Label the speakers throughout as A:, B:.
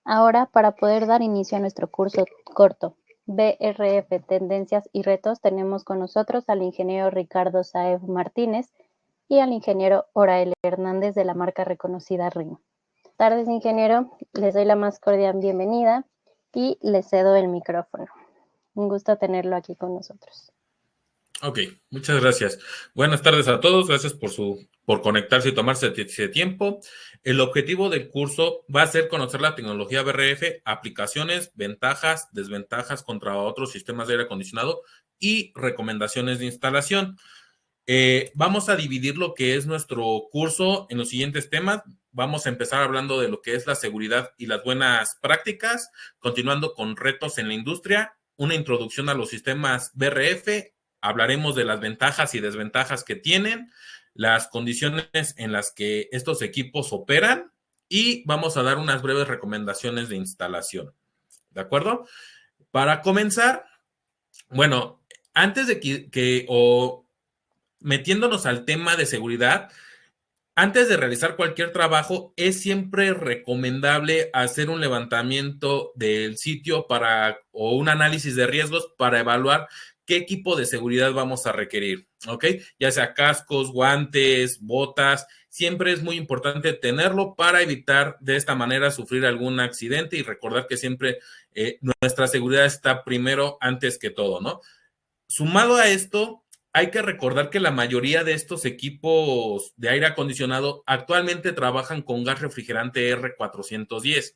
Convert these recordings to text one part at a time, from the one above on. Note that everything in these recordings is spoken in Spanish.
A: Ahora, para poder dar inicio a nuestro curso corto BRF Tendencias y Retos, tenemos con nosotros al ingeniero Ricardo Saez Martínez y al ingeniero Orael Hernández de la marca reconocida RIM. Buenas tardes, ingeniero. Les doy la más cordial bienvenida y les cedo el micrófono. Un gusto tenerlo aquí con nosotros.
B: Ok, muchas gracias. Buenas tardes a todos, gracias por conectarse y tomarse ese tiempo. El objetivo del curso va a ser conocer la tecnología BRF, aplicaciones, ventajas, desventajas contra otros sistemas de aire acondicionado y recomendaciones de instalación. Vamos a dividir lo que es nuestro curso en los siguientes temas. Vamos a empezar hablando de lo que es la seguridad y las buenas prácticas, continuando con retos en la industria, una introducción a los sistemas BRF, hablaremos de las ventajas y desventajas que tienen, las condiciones en las que estos equipos operan y vamos a dar unas breves recomendaciones de instalación. ¿De acuerdo? Para comenzar, bueno, antes de metiéndonos al tema de seguridad, antes de realizar cualquier trabajo, es siempre recomendable hacer un levantamiento del sitio o un análisis de riesgos para evaluar qué equipo de seguridad vamos a requerir, ¿ok? Ya sea cascos, guantes, botas, siempre es muy importante tenerlo para evitar de esta manera sufrir algún accidente y recordar que siempre nuestra seguridad está primero antes que todo, ¿no? Sumado a esto, hay que recordar que la mayoría de estos equipos de aire acondicionado actualmente trabajan con gas refrigerante R410.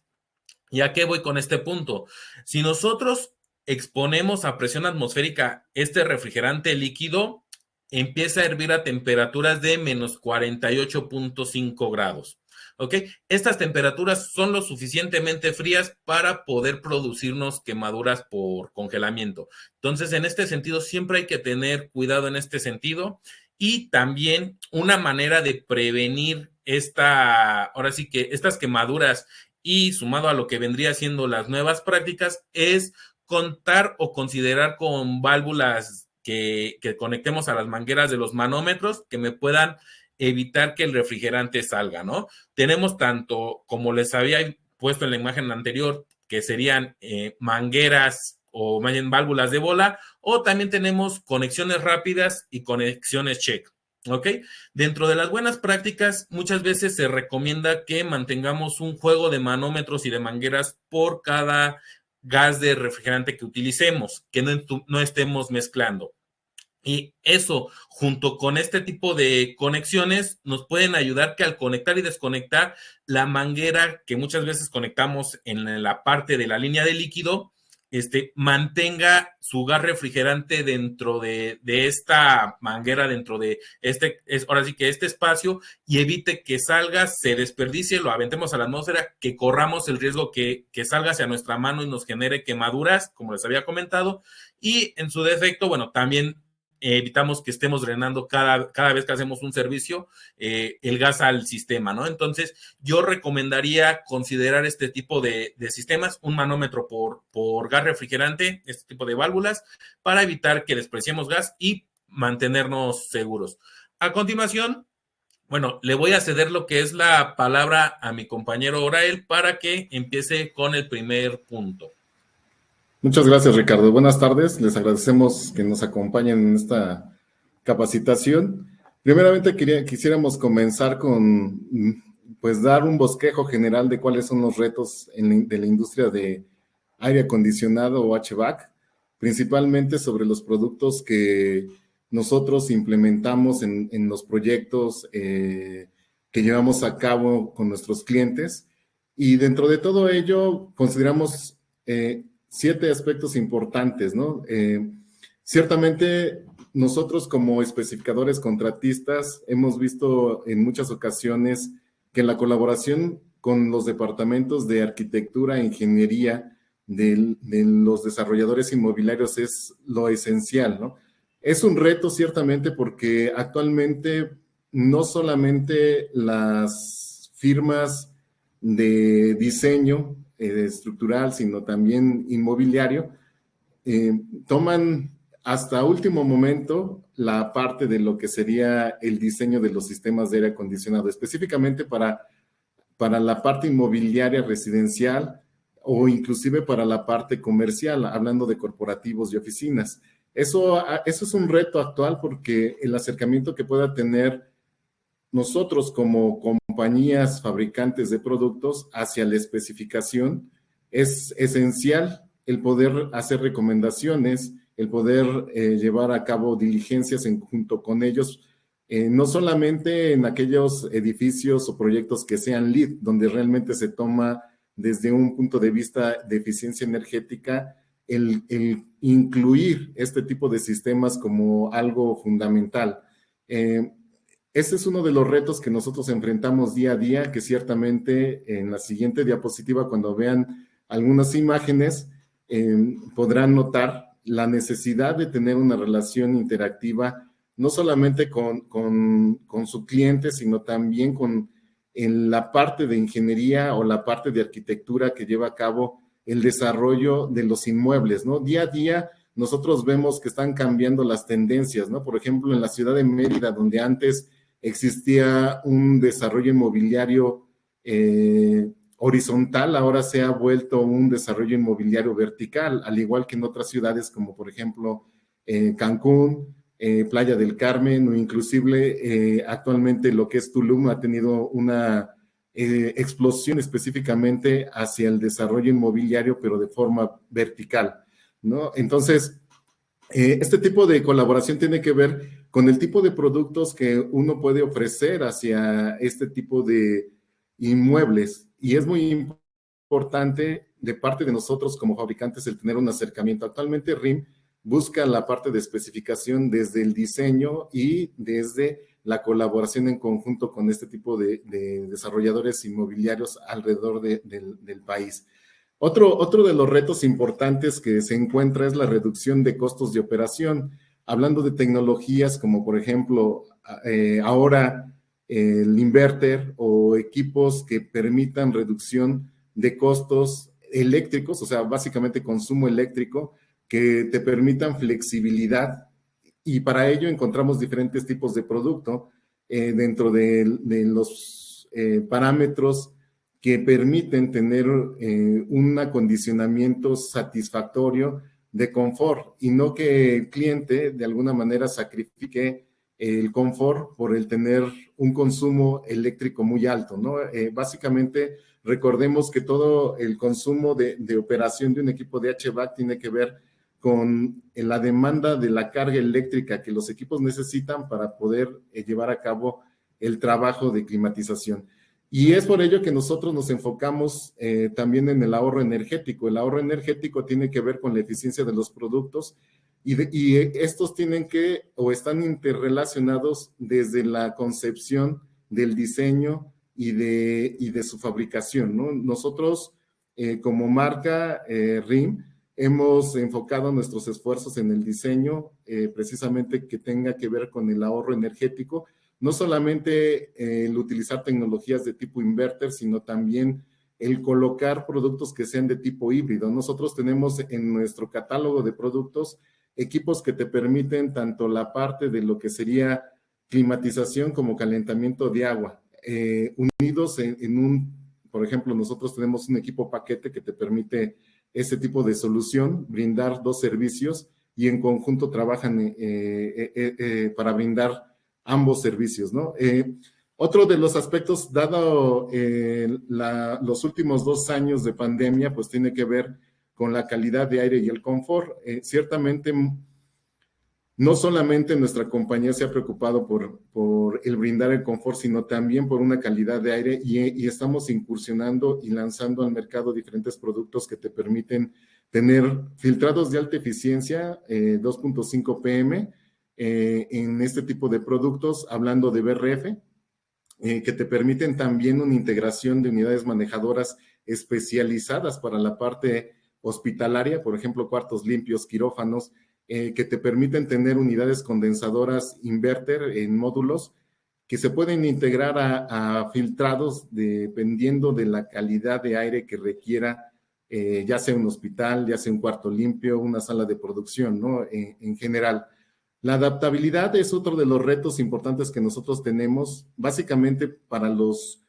B: ¿Y a qué voy con este punto? Si nosotros exponemos a presión atmosférica este refrigerante líquido, empieza a hervir a temperaturas de menos 48.5 grados. ¿Ok? Estas temperaturas son lo suficientemente frías para poder producirnos quemaduras por congelamiento. Entonces, en este sentido, siempre hay que tener cuidado en este sentido y también una manera de prevenir ahora sí que estas quemaduras y sumado a lo que vendría siendo las nuevas prácticas es contar o considerar con válvulas que conectemos a las mangueras de los manómetros que me puedan evitar que el refrigerante salga, ¿no? Tenemos tanto, como les había puesto en la imagen anterior, que serían mangueras o más bien válvulas de bola, o también tenemos conexiones rápidas y conexiones check. ¿Ok? Dentro de las buenas prácticas, muchas veces se recomienda que mantengamos un juego de manómetros y de mangueras por cada gas de refrigerante que utilicemos, que no estemos mezclando. Y eso, junto con este tipo de conexiones, nos pueden ayudar que al conectar y desconectar la manguera que muchas veces conectamos en la parte de la línea de líquido, mantenga su gas refrigerante dentro de esta manguera, dentro de ahora sí que este espacio, y evite que salga, se desperdicie, lo aventemos a la atmósfera, que corramos el riesgo que salga hacia nuestra mano y nos genere quemaduras, como les había comentado, y en su defecto, bueno, también evitamos que estemos drenando cada vez que hacemos un servicio el gas al sistema, ¿no? Entonces, yo recomendaría considerar este tipo de sistemas, un manómetro por gas refrigerante, este tipo de válvulas, para evitar que despreciemos gas y mantenernos seguros. A continuación, bueno, le voy a ceder lo que es la palabra a mi compañero Orael para que empiece con el primer punto.
C: Muchas gracias, Ricardo. Buenas tardes. Les agradecemos que nos acompañen en esta capacitación. Primeramente, quisiéramos comenzar con, pues, dar un bosquejo general de cuáles son los retos de la industria de aire acondicionado o HVAC, principalmente sobre los productos que nosotros implementamos en los proyectos que llevamos a cabo con nuestros clientes. Y dentro de todo ello, consideramos 7 aspectos importantes, ¿no? Ciertamente, nosotros como especificadores contratistas hemos visto en muchas ocasiones que la colaboración con los departamentos de arquitectura e ingeniería de los desarrolladores inmobiliarios es lo esencial, ¿no? Es un reto ciertamente porque actualmente no solamente las firmas de diseño estructural, sino también inmobiliario, toman hasta último momento la parte de lo que sería el diseño de los sistemas de aire acondicionado, específicamente para la parte inmobiliaria residencial. o inclusive para la parte comercial, hablando de corporativos y oficinas. Eso es un reto actual porque el acercamiento que pueda tener nosotros como compañías fabricantes de productos hacia la especificación es esencial el poder hacer recomendaciones, el poder llevar a cabo diligencias junto con ellos, no solamente en aquellos edificios o proyectos que sean LEED, donde realmente se toma desde un punto de vista de eficiencia energética el incluir este tipo de sistemas como algo fundamental. Ese es uno de los retos que nosotros enfrentamos día a día, que ciertamente en la siguiente diapositiva, cuando vean algunas imágenes, podrán notar la necesidad de tener una relación interactiva, no solamente con su cliente, sino también en la parte de ingeniería o la parte de arquitectura que lleva a cabo el desarrollo de los inmuebles, ¿no? Día a día nosotros vemos que están cambiando las tendencias, ¿no? Por ejemplo, en la ciudad de Mérida, donde antes existía un desarrollo inmobiliario horizontal, ahora se ha vuelto un desarrollo inmobiliario vertical, al igual que en otras ciudades como por ejemplo Cancún, Playa del Carmen o inclusive actualmente lo que es Tulum ha tenido una explosión específicamente hacia el desarrollo inmobiliario, pero de forma vertical, ¿no? Entonces, este tipo de colaboración tiene que ver con el tipo de productos que uno puede ofrecer hacia este tipo de inmuebles. Y es muy importante de parte de nosotros como fabricantes el tener un acercamiento. Actualmente RIM busca la parte de especificación desde el diseño y desde la colaboración en conjunto con este tipo de desarrolladores inmobiliarios alrededor del país. Otro de los retos importantes que se encuentra es la reducción de costos de operación. Hablando de tecnologías como por ejemplo ahora el inverter o equipos que permitan reducción de costos eléctricos, o sea, básicamente consumo eléctrico, que te permitan flexibilidad, y para ello encontramos diferentes tipos de producto dentro de los parámetros que permiten tener un acondicionamiento satisfactorio de confort y no que el cliente de alguna manera sacrifique el confort por el tener un consumo eléctrico muy alto, ¿no? Básicamente, recordemos que todo el consumo de operación de un equipo de HVAC tiene que ver con la demanda de la carga eléctrica que los equipos necesitan para poder llevar a cabo el trabajo de climatización. Y es por ello que nosotros nos enfocamos también en el ahorro energético. El ahorro energético tiene que ver con la eficiencia de los productos y estos tienen que o están interrelacionados desde la concepción del diseño y de su fabricación, ¿no? Nosotros como marca RIM hemos enfocado nuestros esfuerzos en el diseño precisamente que tenga que ver con el ahorro energético. No solamente el utilizar tecnologías de tipo inverter, sino también el colocar productos que sean de tipo híbrido. Nosotros tenemos en nuestro catálogo de productos equipos que te permiten tanto la parte de lo que sería climatización como calentamiento de agua, unidos por ejemplo, nosotros tenemos un equipo paquete que te permite ese tipo de solución, brindar dos servicios y en conjunto trabajan para brindar ambos servicios, ¿no? Otro de los aspectos, dado los últimos 2 años de pandemia, pues tiene que ver con la calidad de aire y el confort. Ciertamente, no solamente nuestra compañía se ha preocupado por el brindar el confort, sino también por una calidad de aire y estamos incursionando y lanzando al mercado diferentes productos que te permiten tener filtrados de alta eficiencia, 2.5 PM, en este tipo de productos, hablando de BRF, que te permiten también una integración de unidades manejadoras especializadas para la parte hospitalaria, por ejemplo, cuartos limpios, quirófanos, que te permiten tener unidades condensadoras inverter en módulos que se pueden integrar a filtrados dependiendo de la calidad de aire que requiera, ya sea un hospital, ya sea un cuarto limpio, una sala de producción, ¿no? En general. La adaptabilidad es otro de los retos importantes que nosotros tenemos, básicamente para los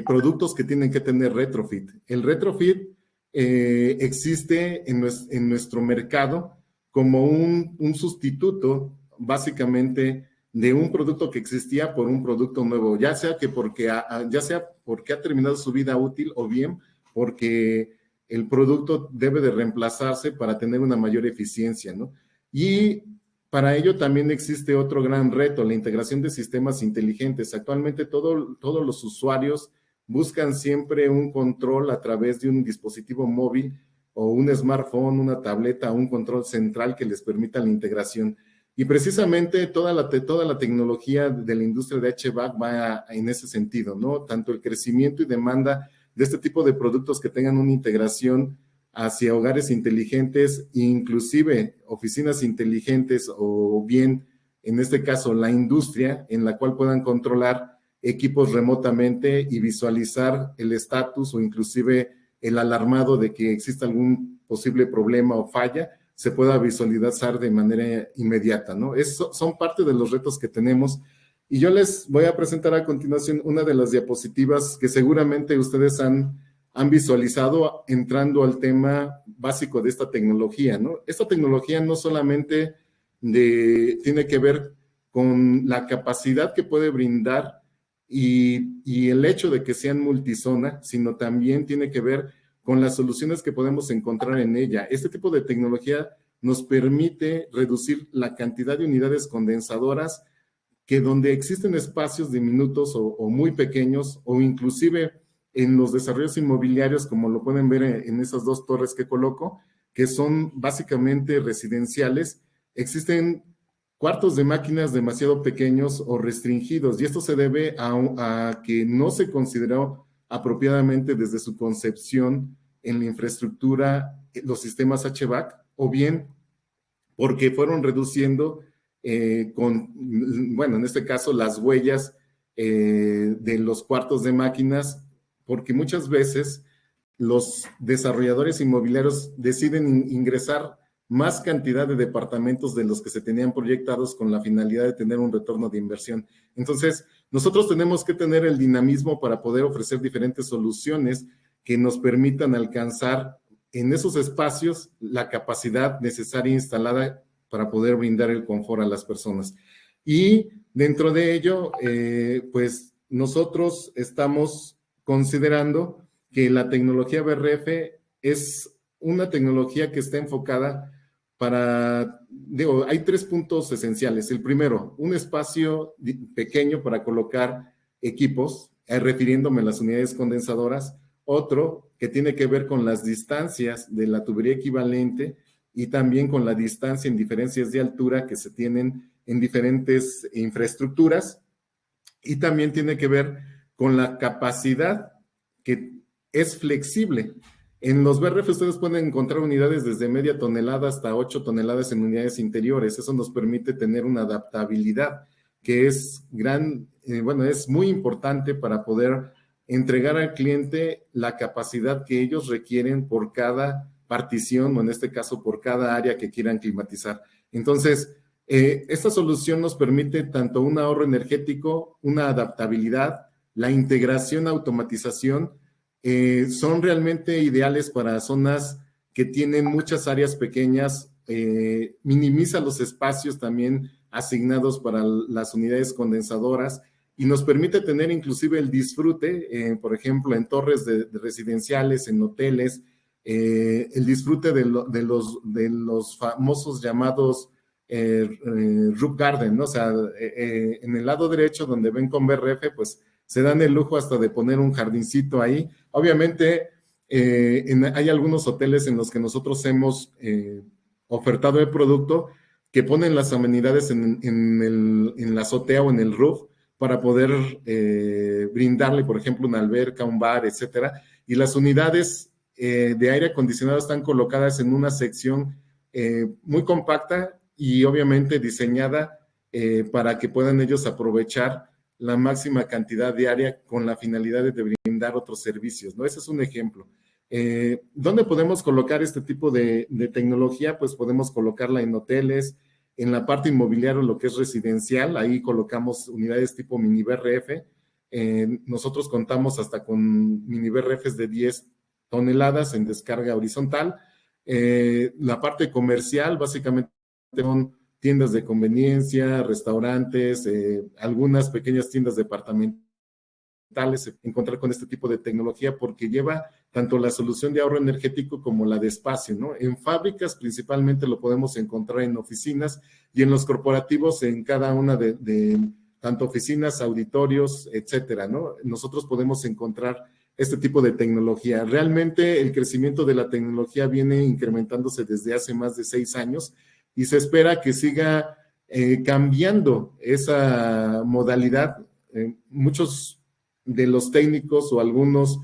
C: productos que tienen que tener retrofit. El retrofit existe en nuestro mercado como un sustituto básicamente de un producto que existía por un producto nuevo, ya sea porque ha terminado su vida útil o bien porque el producto debe de reemplazarse para tener una mayor eficiencia, ¿no? Y para ello también existe otro gran reto, la integración de sistemas inteligentes. Actualmente todos los usuarios buscan siempre un control a través de un dispositivo móvil o un smartphone, una tableta, un control central que les permita la integración. Y precisamente toda la tecnología de la industria de HVAC va en ese sentido, ¿no? Tanto el crecimiento y demanda de este tipo de productos que tengan una integración hacia hogares inteligentes, inclusive oficinas inteligentes o bien, en este caso, la industria en la cual puedan controlar equipos remotamente y visualizar el estatus o inclusive el alarmado de que exista algún posible problema o falla, se pueda visualizar de manera inmediata, ¿no? Son parte de los retos que tenemos. Y yo les voy a presentar a continuación una de las diapositivas que seguramente ustedes han visualizado entrando al tema básico de esta tecnología, ¿no? Esta tecnología no solamente tiene que ver con la capacidad que puede brindar y el hecho de que sean multizona, sino también tiene que ver con las soluciones que podemos encontrar en ella. Este tipo de tecnología nos permite reducir la cantidad de unidades condensadoras que donde existen espacios diminutos o muy pequeños o inclusive en los desarrollos inmobiliarios, como lo pueden ver en esas dos torres que coloco, que son básicamente residenciales, existen cuartos de máquinas demasiado pequeños o restringidos y esto se debe a que no se consideró apropiadamente desde su concepción en la infraestructura los sistemas HVAC o bien porque fueron reduciendo en este caso las huellas de los cuartos de máquinas, porque muchas veces los desarrolladores inmobiliarios deciden ingresar más cantidad de departamentos de los que se tenían proyectados con la finalidad de tener un retorno de inversión. Entonces, nosotros tenemos que tener el dinamismo para poder ofrecer diferentes soluciones que nos permitan alcanzar en esos espacios la capacidad necesaria instalada para poder brindar el confort a las personas. Y dentro de ello, pues nosotros estamos considerando que la tecnología BRF es una tecnología que está enfocada hay 3 puntos esenciales. El primero, un espacio pequeño para colocar equipos, refiriéndome a las unidades condensadoras. Otro, que tiene que ver con las distancias de la tubería equivalente y también con la distancia en diferencias de altura que se tienen en diferentes infraestructuras. Y también tiene que ver con la capacidad que es flexible. En los BRF ustedes pueden encontrar unidades desde media tonelada hasta 8 toneladas en unidades interiores. Eso nos permite tener una adaptabilidad que es es muy importante para poder entregar al cliente la capacidad que ellos requieren por cada partición o en este caso por cada área que quieran climatizar. Entonces, esta solución nos permite tanto un ahorro energético, una adaptabilidad, la integración, automatización, son realmente ideales para zonas que tienen muchas áreas pequeñas, minimiza los espacios también asignados para las unidades condensadoras y nos permite tener inclusive el disfrute, por ejemplo, en torres de residenciales, en hoteles, el disfrute de los famosos llamados roof garden, ¿no? O sea, en el lado derecho donde ven con BRF, pues se dan el lujo hasta de poner un jardincito ahí. Obviamente, hay algunos hoteles en los que nosotros hemos ofertado el producto que ponen las amenidades en la azotea o en el roof para poder brindarle, por ejemplo, una alberca, un bar, etcétera. Y las unidades de aire acondicionado están colocadas en una sección muy compacta y obviamente diseñada para que puedan ellos aprovechar la máxima cantidad de área con la finalidad de brindar otros servicios, ¿no? Ese es un ejemplo. ¿Dónde podemos colocar este tipo de tecnología? Pues podemos colocarla en hoteles, en la parte inmobiliaria, lo que es residencial, ahí colocamos unidades tipo mini BRF. Nosotros contamos hasta con mini BRFs de 10 toneladas en descarga horizontal. La parte comercial, básicamente, son tiendas de conveniencia, restaurantes, algunas pequeñas tiendas departamentales, encontrar con este tipo de tecnología porque lleva tanto la solución de ahorro energético como la de espacio, ¿no? En fábricas principalmente lo podemos encontrar en oficinas y en los corporativos en cada una de tanto oficinas, auditorios, etcétera, ¿no? Nosotros podemos encontrar este tipo de tecnología. Realmente el crecimiento de la tecnología viene incrementándose desde hace más de 6 años y se espera que siga cambiando esa modalidad. Muchos de los técnicos o algunos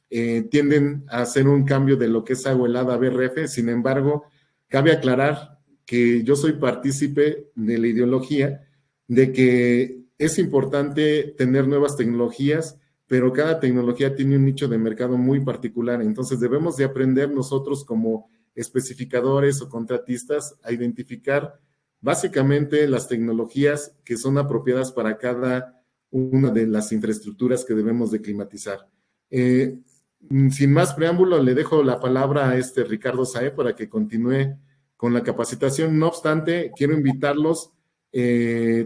C: tienden a hacer un cambio de lo que es agua helada a BRF. Sin embargo, cabe aclarar que yo soy partícipe de la ideología de que es importante tener nuevas tecnologías, pero cada tecnología tiene un nicho de mercado muy particular. Entonces debemos de aprender nosotros como especificadores o contratistas a identificar básicamente las tecnologías que son apropiadas para cada una de las infraestructuras que debemos de climatizar. Sin más preámbulo, le dejo la palabra a Ricardo Sae para que continúe con la capacitación. No obstante, quiero invitarlos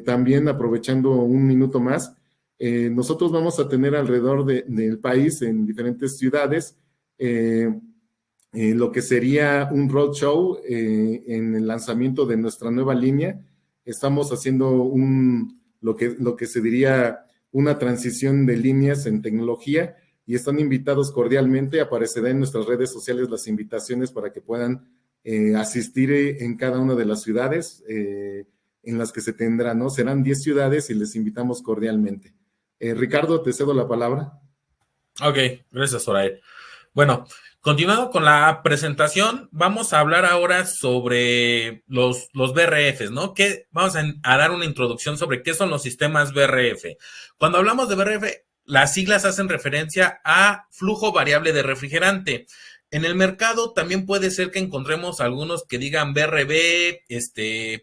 C: también, aprovechando un minuto más, nosotros vamos a tener alrededor del país, en diferentes ciudades, lo que sería un roadshow en el lanzamiento de nuestra nueva línea. Estamos haciendo lo que se diría una transición de líneas en tecnología y están invitados cordialmente. Aparecerá en nuestras redes sociales las invitaciones para que puedan asistir en cada una de las ciudades en las que se tendrá, ¿no? Serán 10 ciudades y les invitamos cordialmente. Ricardo, te cedo la palabra.
B: Ok, gracias, Zoraida. Bueno, continuando con la presentación, vamos a hablar ahora sobre los BRFs, ¿no? Vamos a dar una introducción sobre qué son los sistemas BRF. Cuando hablamos de BRF, las siglas hacen referencia a flujo variable de refrigerante. En el mercado también puede ser que encontremos algunos que digan BRB,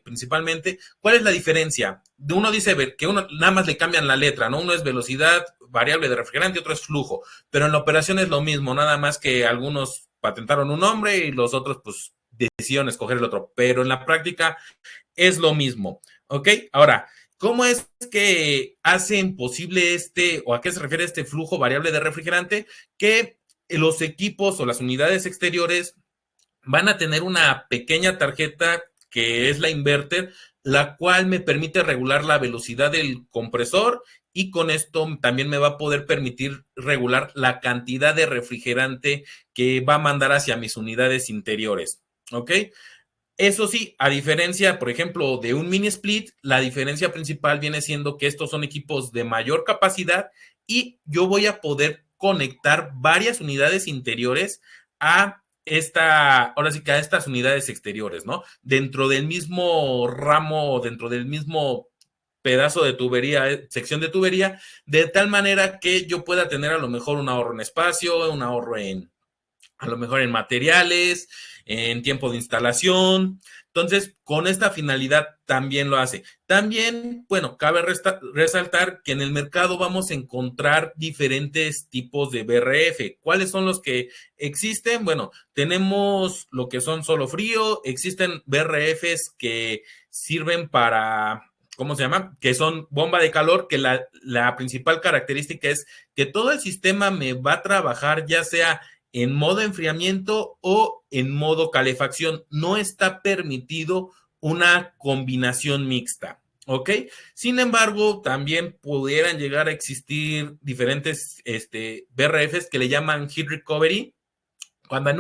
B: principalmente. ¿Cuál es la diferencia? Uno dice que uno nada más le cambian la letra, ¿no? Uno es velocidad variable de refrigerante y otro es flujo, pero en la operación es lo mismo, nada más que algunos patentaron un nombre y los otros pues decidieron escoger el otro, pero en la práctica es lo mismo, ¿ok? Ahora, ¿cómo es que hacen posible o a qué se refiere este flujo variable de refrigerante? Que los equipos o las unidades exteriores van a tener una pequeña tarjeta que es la inverter, la cual me permite regular la velocidad del compresor y con esto también me va a poder permitir regular la cantidad de refrigerante que va a mandar hacia mis unidades interiores, ¿ok? Eso sí, a diferencia, por ejemplo, de un mini split, la diferencia principal viene siendo que estos son equipos de mayor capacidad y yo voy a poder conectar varias unidades interiores ahora sí que a estas unidades exteriores, ¿no? Dentro del mismo ramo, dentro del mismo pedazo de tubería, sección de tubería, de tal manera que yo pueda tener a lo mejor un ahorro en espacio, un ahorro a lo mejor en materiales, en tiempo de instalación. Entonces, con esta finalidad también lo hace. También, bueno, cabe resaltar que en el mercado vamos a encontrar diferentes tipos de BRF. ¿Cuáles son los que existen? Bueno, tenemos lo que son solo frío, existen BRFs que sirven para, ¿cómo se llama? Que son bomba de calor, que la principal característica es que todo el sistema me va a trabajar ya sea en modo enfriamiento o en modo calefacción. No está permitido una combinación mixta, ¿ok? Sin embargo, también pudieran llegar a existir diferentes BRFs que le llaman heat recovery. Cuando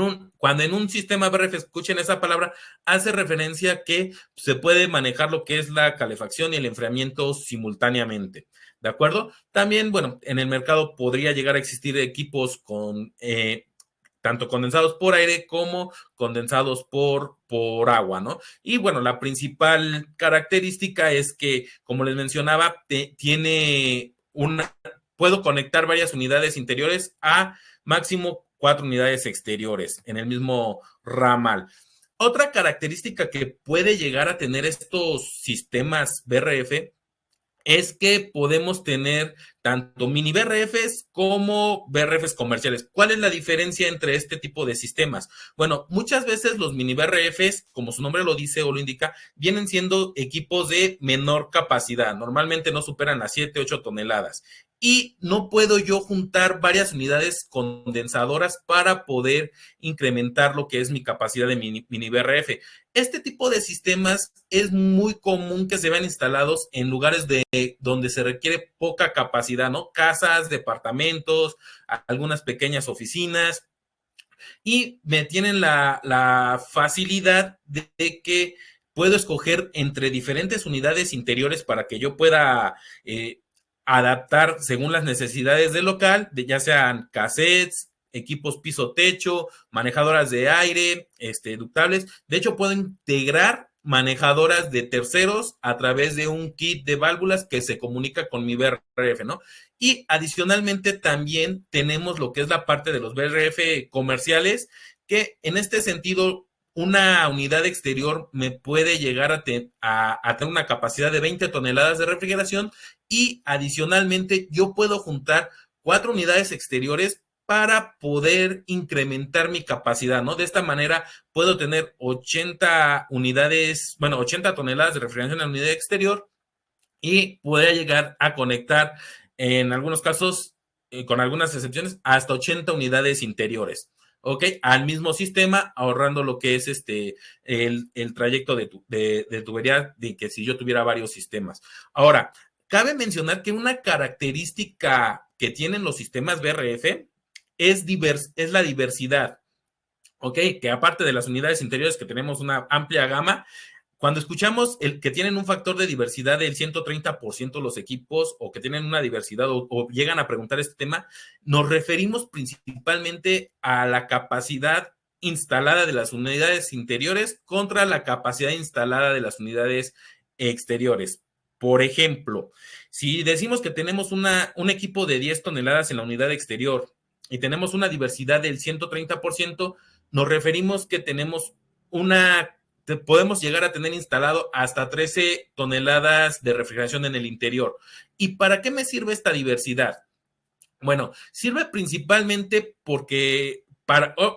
B: en un sistema BRF escuchen esa palabra, hace referencia a que se puede manejar lo que es la calefacción y el enfriamiento simultáneamente, ¿de acuerdo? También, bueno, en el mercado podría llegar a existir equipos con tanto condensados por aire como condensados por agua, ¿no? Y bueno, la principal característica es que, como les mencionaba, puedo conectar varias unidades interiores a máximo 4 unidades exteriores en el mismo ramal. Otra característica que puede llegar a tener estos sistemas BRF es que podemos tener tanto mini BRFs como BRFs comerciales. ¿Cuál es la diferencia entre este tipo de sistemas? Bueno, muchas veces los mini BRFs, como su nombre lo dice o lo indica, vienen siendo equipos de menor capacidad. Normalmente no superan las 7, 8 toneladas. Y no puedo yo juntar varias unidades condensadoras para poder incrementar lo que es mi capacidad de mini BRF. Este tipo de sistemas es muy común que se vean instalados en lugares donde se requiere poca capacidad, ¿no? Casas, departamentos, algunas pequeñas oficinas, y me tienen la facilidad de que puedo escoger entre diferentes unidades interiores para que yo pueda adaptar según las necesidades del local, ya sean cassettes, equipos piso-techo, manejadoras de aire, ductables. De hecho, puedo integrar manejadoras de terceros a través de un kit de válvulas que se comunica con mi BRF, ¿no? Y adicionalmente también tenemos lo que es la parte de los BRF comerciales, que en este sentido una unidad exterior me puede llegar a tener una capacidad de 20 toneladas de refrigeración, y adicionalmente yo puedo juntar 4 unidades exteriores para poder incrementar mi capacidad, ¿no? De esta manera puedo tener 80 unidades, bueno, 80 toneladas de refrigeración en la unidad exterior, y podría llegar a conectar en algunos casos, con algunas excepciones, hasta 80 unidades interiores, ¿ok? Al mismo sistema, ahorrando lo que es el trayecto de tubería, de que si yo tuviera varios sistemas. Ahora, cabe mencionar que una característica que tienen los sistemas BRF es la diversidad, ¿ok? Que aparte de las unidades interiores, que tenemos una amplia gama, cuando escuchamos el que tienen un factor de diversidad del 130% los equipos, o que tienen una diversidad, o llegan a preguntar este tema, nos referimos principalmente a la capacidad instalada de las unidades interiores contra la capacidad instalada de las unidades exteriores. Por ejemplo, si decimos que tenemos un equipo de 10 toneladas en la unidad exterior y tenemos una diversidad del 130%, nos referimos que tenemos podemos llegar a tener instalado hasta 13 toneladas de refrigeración en el interior. ¿Y para qué me sirve esta diversidad? Bueno, sirve principalmente porque,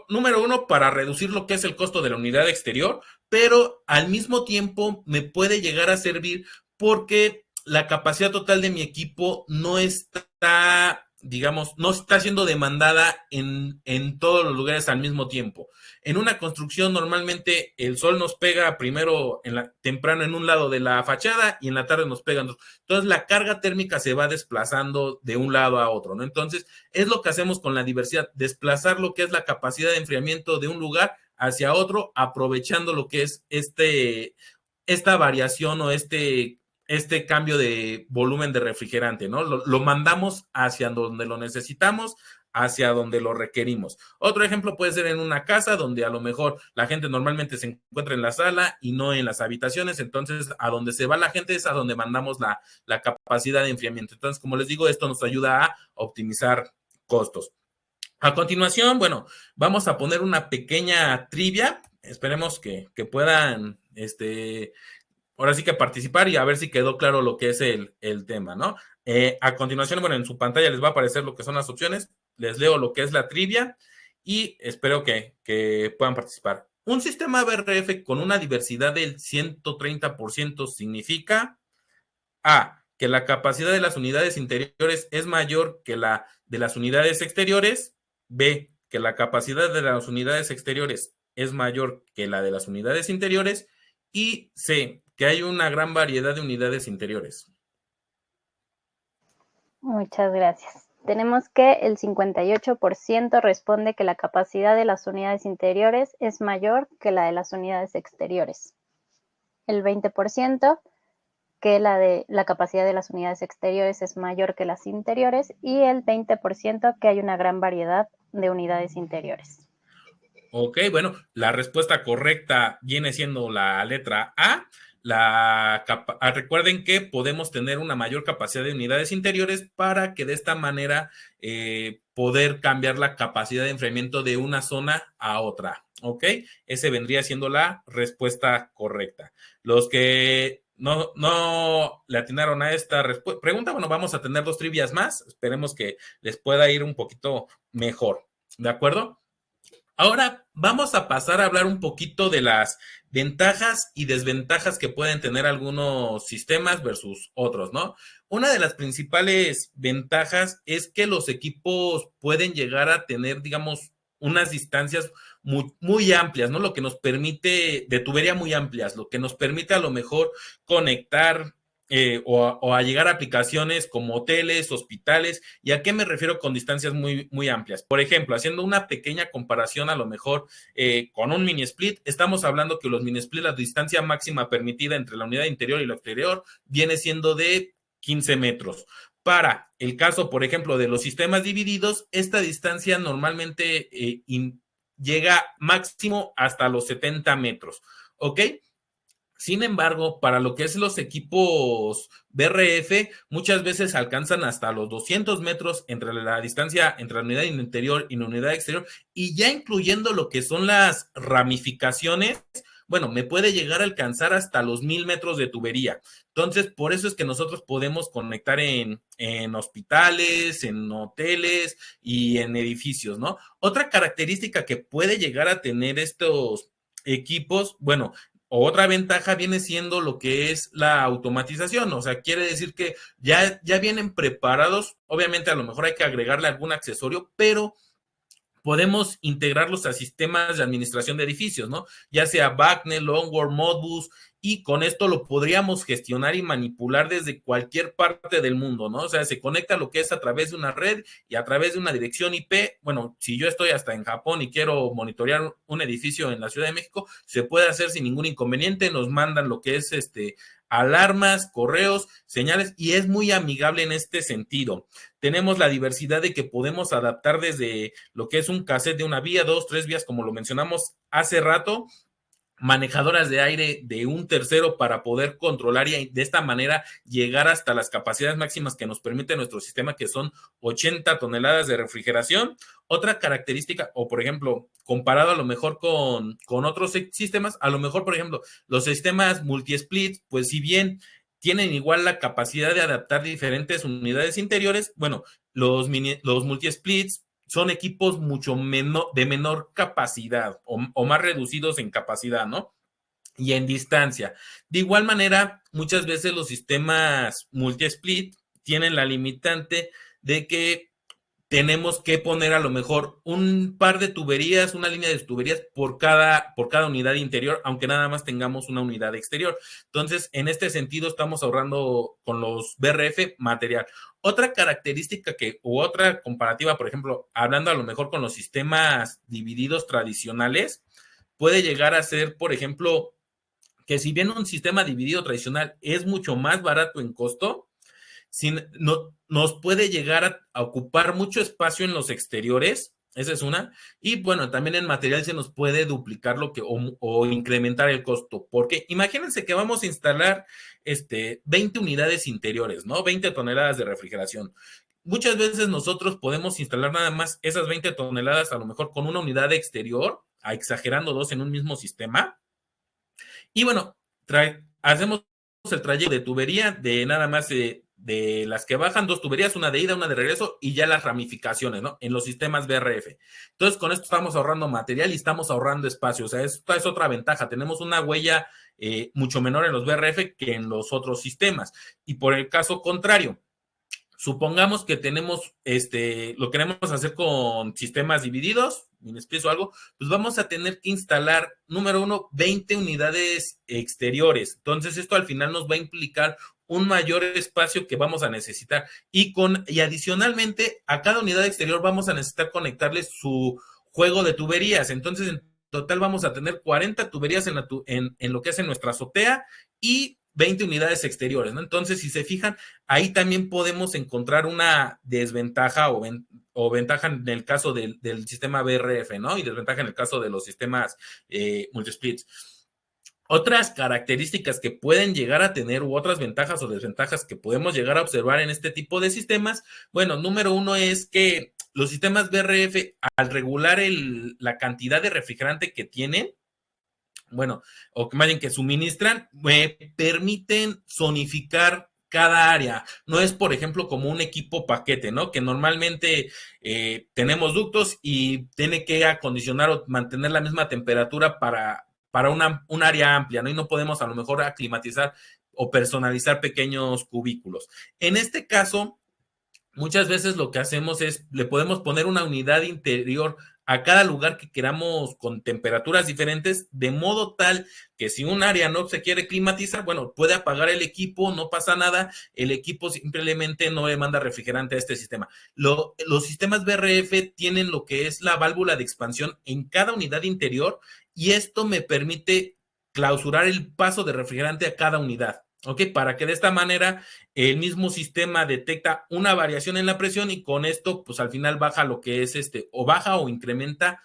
B: número uno, para reducir lo que es el costo de la unidad exterior, pero al mismo tiempo me puede llegar a servir porque la capacidad total de mi equipo no está, digamos, no está siendo demandada en todos los lugares al mismo tiempo. En una construcción normalmente el sol nos pega primero temprano en un lado de la fachada, y en la tarde nos pega en otro. Entonces la carga térmica se va desplazando de un lado a otro, ¿no? Entonces es lo que hacemos con la diversidad, desplazar lo que es la capacidad de enfriamiento de un lugar hacia otro, aprovechando lo que es esta variación o este cambio de volumen de refrigerante, ¿no? Lo mandamos hacia donde lo necesitamos, hacia donde lo requerimos. Otro ejemplo puede ser en una casa donde a lo mejor la gente normalmente se encuentra en la sala y no en las habitaciones. Entonces a donde se va la gente es a donde mandamos la capacidad de enfriamiento. Entonces, como les digo, esto nos ayuda a optimizar costos. A continuación, bueno, vamos a poner una pequeña trivia. Esperemos que puedan ahora sí que participar, y a ver si quedó claro lo que es el tema, ¿no? A continuación, bueno, en su pantalla les va a aparecer lo que son las opciones. Les leo lo que es la trivia y espero que puedan participar. Un sistema BRF con una diversidad del 130% significa: A, que la capacidad de las unidades interiores es mayor que la de las unidades exteriores. B, que la capacidad de las unidades exteriores es mayor que la de las unidades interiores. Y C, que hay una gran variedad de unidades interiores.
A: Muchas gracias. Tenemos que el 58% responde que la capacidad de las unidades interiores es mayor que la de las unidades exteriores. El 20% que la capacidad de las unidades exteriores es mayor que las interiores, y el 20% que hay una gran variedad de unidades interiores.
B: Ok, bueno, la respuesta correcta viene siendo la letra A. Recuerden que podemos tener una mayor capacidad de unidades interiores para que de esta manera poder cambiar la capacidad de enfriamiento de una zona a otra. Ok, ese vendría siendo la respuesta correcta. Los que no le atinaron a esta pregunta, bueno, vamos a tener 2 trivias más. Esperemos que les pueda ir un poquito mejor. ¿De acuerdo? Ahora vamos a pasar a hablar un poquito de las ventajas y desventajas que pueden tener algunos sistemas versus otros, ¿no? Una de las principales ventajas es que los equipos pueden llegar a tener, digamos, unas distancias muy amplias, ¿no? Lo que nos permite, de tubería muy amplias, lo que nos permite a lo mejor conectar o a llegar a aplicaciones como hoteles, hospitales. ¿Y a qué me refiero con distancias muy amplias? Por ejemplo, haciendo una pequeña comparación a lo mejor con un mini split, estamos hablando que los mini split, la distancia máxima permitida entre la unidad interior y la exterior viene siendo de 15 metros. Para el caso, por ejemplo, de los sistemas divididos, esta distancia normalmente llega máximo hasta los 70 metros, ¿ok? Sin embargo, para lo que es los equipos BRF, muchas veces alcanzan hasta los 200 metros entre la distancia entre la unidad interior y la unidad exterior, y ya incluyendo lo que son las ramificaciones, bueno, me puede llegar a alcanzar hasta los 1000 metros de tubería. Entonces, por eso es que nosotros podemos conectar en hospitales, en hoteles y en edificios, ¿no? Otra característica que puede llegar a tener estos equipos, bueno, otra ventaja viene siendo lo que es la automatización, o sea, quiere decir que ya vienen preparados, obviamente a lo mejor hay que agregarle algún accesorio, pero podemos integrarlos a sistemas de administración de edificios, ¿no? Ya sea BACnet, Longworld, Modbus, y con esto lo podríamos gestionar y manipular desde cualquier parte del mundo, ¿no? O sea, se conecta lo que es a través de una red y a través de una dirección IP. Bueno, si yo estoy hasta en Japón y quiero monitorear un edificio en la Ciudad de México, se puede hacer sin ningún inconveniente. Nos mandan lo que es alarmas, correos, señales, y es muy amigable en este sentido. Tenemos la diversidad de que podemos adaptar desde lo que es un cassette de una vía, 2, 3 vías, como lo mencionamos hace rato, manejadoras de aire de un tercero para poder controlar y de esta manera llegar hasta las capacidades máximas que nos permite nuestro sistema, que son 80 toneladas de refrigeración. Otra característica, o por ejemplo, comparado a lo mejor con otros sistemas, a lo mejor, por ejemplo, los sistemas multi-split, pues si bien tienen igual la capacidad de adaptar diferentes unidades interiores, bueno, los multi-splits son equipos mucho de menor capacidad o más reducidos en capacidad, ¿no? Y en distancia. De igual manera, muchas veces los sistemas multi-split tienen la limitante de que tenemos que poner a lo mejor un par de tuberías, una línea de tuberías por cada unidad interior, aunque nada más tengamos una unidad exterior. Entonces, en este sentido, estamos ahorrando con los BRF material. Otra característica u otra comparativa, por ejemplo, hablando a lo mejor con los sistemas divididos tradicionales, puede llegar a ser, por ejemplo, que si bien un sistema dividido tradicional es mucho más barato en costo, nos puede llegar a ocupar mucho espacio en los exteriores, esa es una, y bueno, también en material se nos puede duplicar o incrementar el costo, porque imagínense que vamos a instalar 20 unidades interiores, ¿no? 20 toneladas de refrigeración. Muchas veces nosotros podemos instalar nada más esas 20 toneladas, a lo mejor con una unidad exterior, exagerando 2 en un mismo sistema, y bueno, hacemos el trayecto de tubería de nada más de las que bajan, 2 tuberías, una de ida, una de regreso, y ya las ramificaciones, ¿no? En los sistemas BRF. Entonces, con esto estamos ahorrando material y estamos ahorrando espacio. O sea, esta es otra ventaja. Tenemos una huella mucho menor en los BRF que en los otros sistemas. Y por el caso contrario, supongamos que tenemos, lo queremos hacer con sistemas divididos, mini-splits o algo, pues vamos a tener que instalar, número 1, 20 unidades exteriores. Entonces, esto al final nos va a implicar un mayor espacio que vamos a necesitar. Y adicionalmente, a cada unidad exterior vamos a necesitar conectarle su juego de tuberías. Entonces, en total vamos a tener 40 tuberías en lo que es en nuestra azotea y 20 unidades exteriores, ¿no? Entonces, si se fijan, ahí también podemos encontrar una desventaja o ventaja en el caso del sistema BRF, ¿no? Y desventaja en el caso de los sistemas multisplits. Otras características que pueden llegar a tener u otras ventajas o desventajas que podemos llegar a observar en este tipo de sistemas, bueno, número 1 es que los sistemas BRF, al regular la cantidad de refrigerante que tienen, bueno, o más bien que suministran, permiten zonificar cada área. No es, por ejemplo, como un equipo paquete, ¿no? Que normalmente tenemos ductos y tiene que acondicionar o mantener la misma temperatura para un área amplia, ¿no? Y no podemos a lo mejor aclimatizar o personalizar pequeños cubículos. En este caso, muchas veces lo que hacemos es, le podemos poner una unidad interior a cada lugar que queramos con temperaturas diferentes, de modo tal que si un área no se quiere climatizar, bueno, puede apagar el equipo, no pasa nada, el equipo simplemente no le manda refrigerante a este sistema. Los sistemas BRF tienen lo que es la válvula de expansión en cada unidad interior y esto me permite clausurar el paso de refrigerante a cada unidad. ¿Ok? Para que de esta manera el mismo sistema detecta una variación en la presión y con esto, pues al final baja lo que es o baja o incrementa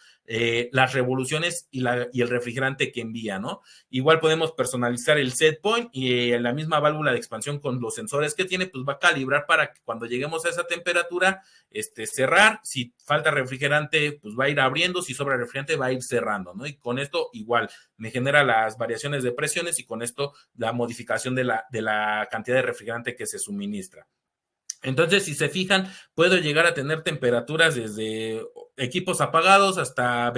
B: las revoluciones y el refrigerante que envía, ¿no? Igual podemos personalizar el set point y la misma válvula de expansión con los sensores que tiene, pues va a calibrar para que cuando lleguemos a esa temperatura, cerrar. Si falta refrigerante, pues va a ir abriendo. Si sobra refrigerante, va a ir cerrando, ¿no? Y con esto igual me genera las variaciones de presiones y con esto la modificación de la cantidad de refrigerante que se suministra. Entonces, si se fijan, puedo llegar a tener temperaturas desde equipos apagados hasta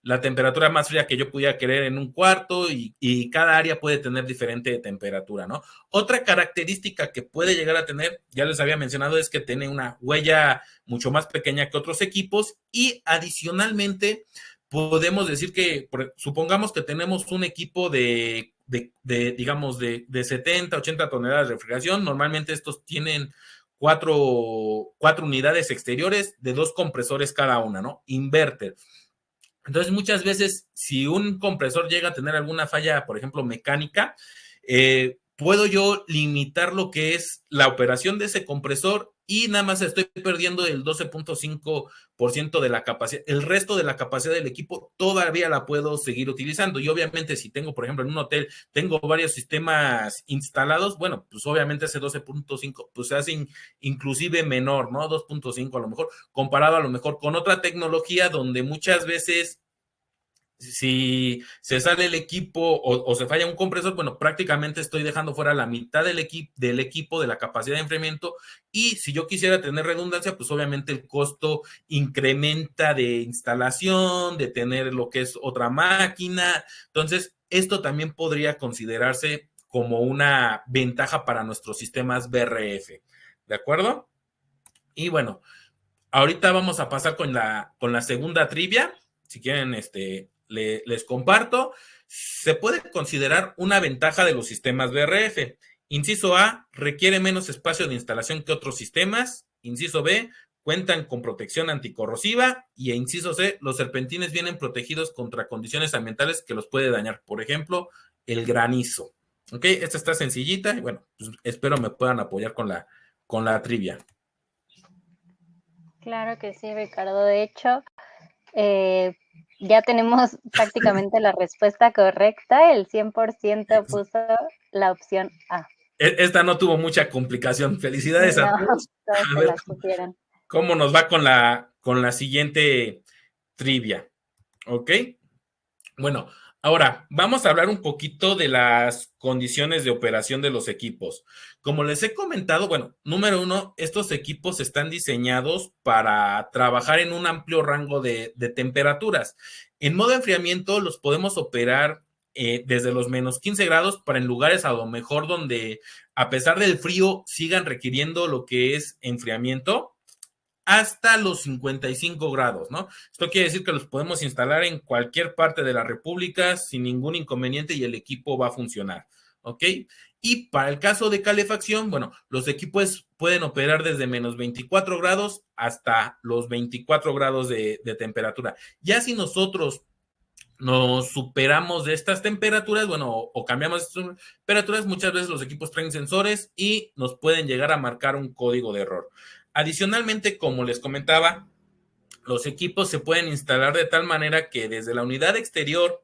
B: la temperatura más fría que yo pudiera querer en un cuarto y cada área puede tener diferente temperatura, ¿no? Otra característica que puede llegar a tener, ya les había mencionado, es que tiene una huella mucho más pequeña que otros equipos y adicionalmente podemos decir que, supongamos que tenemos un equipo digamos, de 70, 80 toneladas de refrigeración. Normalmente estos tienen cuatro unidades exteriores de 2 compresores cada una, ¿no? Inverter. Entonces, muchas veces, si un compresor llega a tener alguna falla, por ejemplo, mecánica, puedo yo limitar lo que es la operación de ese compresor y nada más estoy perdiendo el 12.5% de la capacidad. El resto de la capacidad del equipo todavía la puedo seguir utilizando. Y obviamente, si tengo, por ejemplo, en un hotel, tengo varios sistemas instalados, bueno, pues obviamente ese 12.5 pues se hace inclusive menor, ¿no? 2.5 a lo mejor, comparado a lo mejor con otra tecnología donde muchas veces si se sale el equipo o se falla un compresor, bueno, prácticamente estoy dejando fuera la mitad del equipo de la capacidad de enfriamiento y si yo quisiera tener redundancia, pues obviamente el costo incrementa de instalación, de tener lo que es otra máquina. Entonces, esto también podría considerarse como una ventaja para nuestros sistemas BRF. ¿De acuerdo? Y bueno, ahorita vamos a pasar con la segunda trivia. Si quieren, les comparto. Se puede considerar una ventaja de los sistemas BRF. Inciso A, requiere menos espacio de instalación que otros sistemas. Inciso B, cuentan con protección anticorrosiva. Y inciso C, los serpentines vienen protegidos contra condiciones ambientales que los puede dañar. Por ejemplo, el granizo. Ok, esta está sencillita y bueno, pues espero me puedan apoyar con la trivia.
A: Claro que sí, Ricardo. De hecho, ya tenemos prácticamente la respuesta correcta. El 100% puso la opción A.
B: Esta no tuvo mucha complicación. Felicidades a todos.
A: Todos se la supieron.
B: ¿Cómo nos va con la siguiente trivia? ¿Ok? Bueno, ahora vamos a hablar un poquito de las condiciones de operación de los equipos. Como les he comentado, bueno, número 1, estos equipos están diseñados para trabajar en un amplio rango de temperaturas. En modo enfriamiento los podemos operar desde los menos 15 grados para en lugares a lo mejor donde a pesar del frío sigan requiriendo lo que es enfriamiento hasta los 55 grados, ¿no? Esto quiere decir que los podemos instalar en cualquier parte de la República sin ningún inconveniente y el equipo va a funcionar, ¿ok? Y para el caso de calefacción, bueno, los equipos pueden operar desde menos 24 grados hasta los 24 grados de temperatura. Ya si nosotros nos superamos de estas temperaturas, bueno, o cambiamos estas temperaturas, muchas veces los equipos traen sensores y nos pueden llegar a marcar un código de error. Adicionalmente, como les comentaba, los equipos se pueden instalar de tal manera que desde la unidad exterior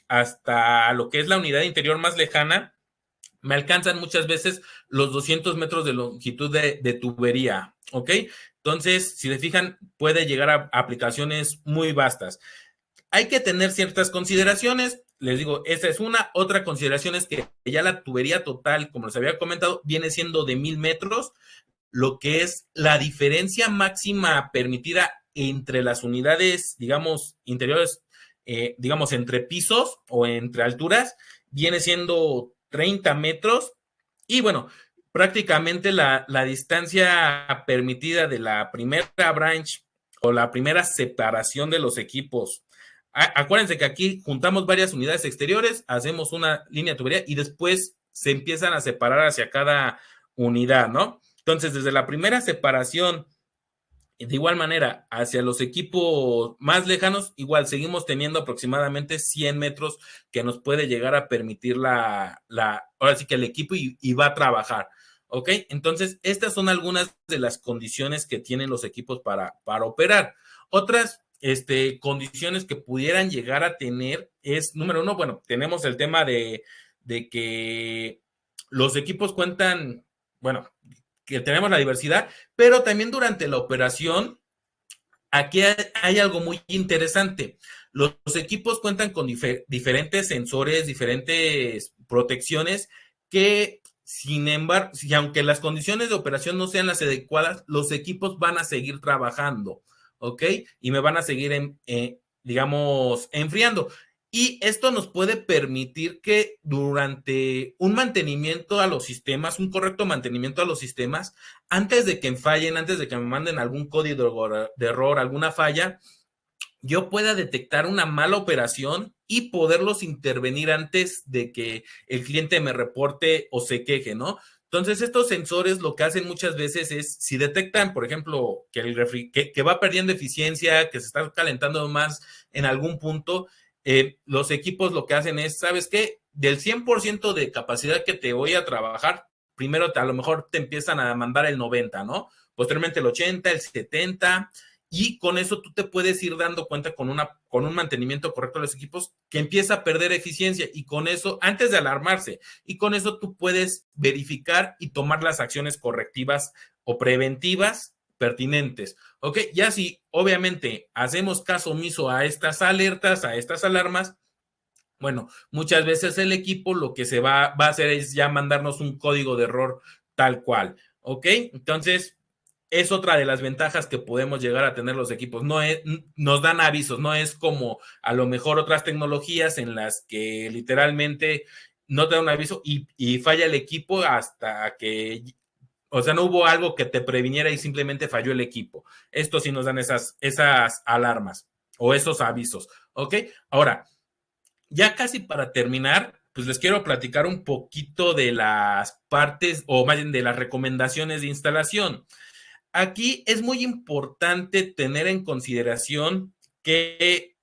B: hasta lo que es la unidad interior más lejana, me alcanzan muchas veces los 200 metros de longitud de tubería, ¿ok? Entonces, si se fijan, puede llegar a aplicaciones muy vastas. Hay que tener ciertas consideraciones. les digo, esa es una. Otra consideración es que ya la tubería total, como les había comentado, viene siendo de 1000 metros, lo que es la diferencia máxima permitida entre las unidades, digamos, interiores, digamos, entre pisos o entre alturas, viene siendo 30 metros. Y bueno, prácticamente la distancia permitida de la primera branch o la primera separación de los equipos. Acuérdense que aquí juntamos varias unidades exteriores, hacemos una línea de tubería y después se empiezan a separar hacia cada unidad, ¿no? Entonces, desde la primera separación, de igual manera, hacia los equipos más lejanos, igual seguimos teniendo aproximadamente 100 metros que nos puede llegar a permitir ahora sí que el equipo y va a trabajar, ¿ok? Entonces, estas son algunas de las condiciones que tienen los equipos para operar. Otras condiciones que pudieran llegar a tener es, número uno, bueno, tenemos el tema de que los equipos cuentan, bueno, que tenemos la diversidad, pero también durante la operación, aquí hay algo muy interesante. Los equipos cuentan con diferentes sensores, diferentes protecciones que, sin embargo, si aunque las condiciones de operación no sean las adecuadas, los equipos van a seguir trabajando, ¿ok? Y me van a seguir, digamos, enfriando. Y esto nos puede permitir que durante un mantenimiento a los sistemas, un correcto mantenimiento a los sistemas, antes de que fallen, antes de que me manden algún código de error, alguna falla, yo pueda detectar una mala operación y poderlos intervenir antes de que el cliente me reporte o se queje, ¿no? Entonces, estos sensores lo que hacen muchas veces es, si detectan, por ejemplo, que el que va perdiendo eficiencia, que se está calentando más en algún punto, los equipos lo que hacen es, ¿sabes qué? Del 100% de capacidad que te voy a trabajar, primero a lo mejor te empiezan a mandar el 90, ¿no? Posteriormente el 80, el 70, y con eso tú te puedes ir dando cuenta con un mantenimiento correcto de los equipos que empieza a perder eficiencia, y con eso, antes de alarmarse, y con eso tú puedes verificar y tomar las acciones correctivas o preventivas pertinentes, ¿ok? Ya si obviamente hacemos caso omiso a estas alertas, a estas alarmas, bueno, muchas veces el equipo lo que se va a hacer es ya mandarnos un código de error tal cual, ¿ok? Entonces, es otra de las ventajas que podemos llegar a tener los equipos. Nos dan avisos, no es como a lo mejor otras tecnologías en las que literalmente no te dan un aviso y falla el equipo hasta que, o sea, no hubo algo que te previniera y simplemente falló el equipo. Esto sí nos dan esas alarmas o esos avisos, ¿ok? Ahora, ya casi para terminar, pues les quiero platicar un poquito de las partes o más bien de las recomendaciones de instalación. Aquí es muy importante tener en consideración que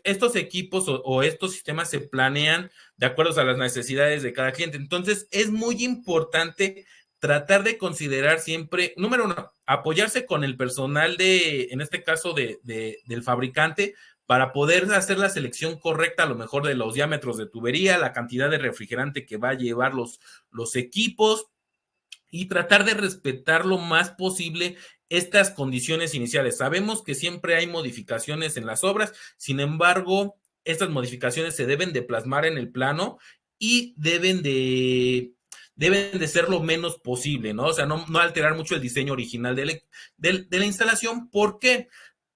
B: estos equipos o estos sistemas se planean de acuerdo a las necesidades de cada cliente. Entonces, es muy importante tratar de considerar siempre, número uno, apoyarse con el personal en este caso, del fabricante, para poder hacer la selección correcta, a lo mejor de los diámetros de tubería, la cantidad de refrigerante que va a llevar los equipos, y tratar de respetar lo más posible estas condiciones iniciales. Sabemos que siempre hay modificaciones en las obras, sin embargo, estas modificaciones se deben de plasmar en el plano y deben de ser lo menos posible, ¿no? O sea, no alterar mucho el diseño original de la instalación. ¿Por qué?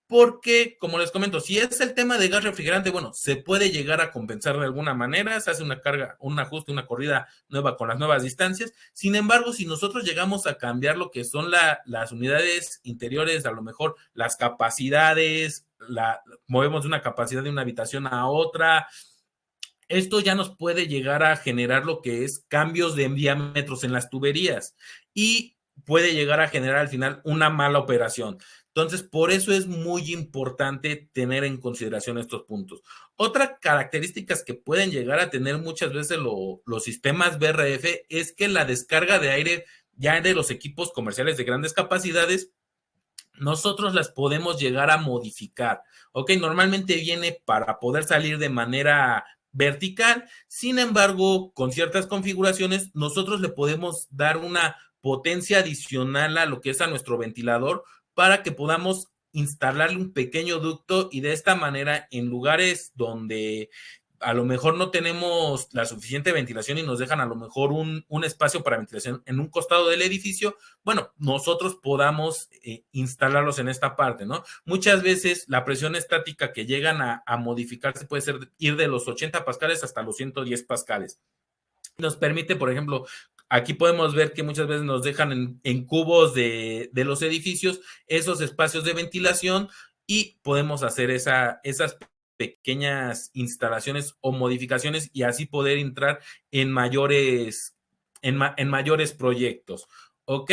B: Porque, como les comento, si es el tema de gas refrigerante, bueno, se puede llegar a compensar de alguna manera, se hace una carga, un ajuste, una corrida nueva con las nuevas distancias. Sin embargo, si nosotros llegamos a cambiar lo que son las unidades interiores, a lo mejor las capacidades, movemos de una capacidad de una habitación a otra, esto ya nos puede llegar a generar lo que es cambios de diámetros en las tuberías y puede llegar a generar al final una mala operación. Entonces, por eso es muy importante tener en consideración estos puntos. Otras características que pueden llegar a tener muchas veces los sistemas BRF es que la descarga de aire ya de los equipos comerciales de grandes capacidades, nosotros las podemos llegar a modificar, ¿ok? Normalmente viene para poder salir de manera vertical, sin embargo, con ciertas configuraciones, nosotros le podemos dar una potencia adicional a lo que es a nuestro ventilador para que podamos instalarle un pequeño ducto y de esta manera en lugares donde a lo mejor no tenemos la suficiente ventilación y nos dejan a lo mejor un espacio para ventilación en un costado del edificio, bueno, nosotros podamos instalarlos en esta parte, ¿no? Muchas veces la presión estática que llegan a modificarse puede ser ir de los 80 pascales hasta los 110 pascales. Nos permite, por ejemplo, aquí podemos ver que muchas veces nos dejan en cubos de los edificios esos espacios de ventilación y podemos hacer esas pequeñas instalaciones o modificaciones y así poder entrar en mayores proyectos, ¿ok?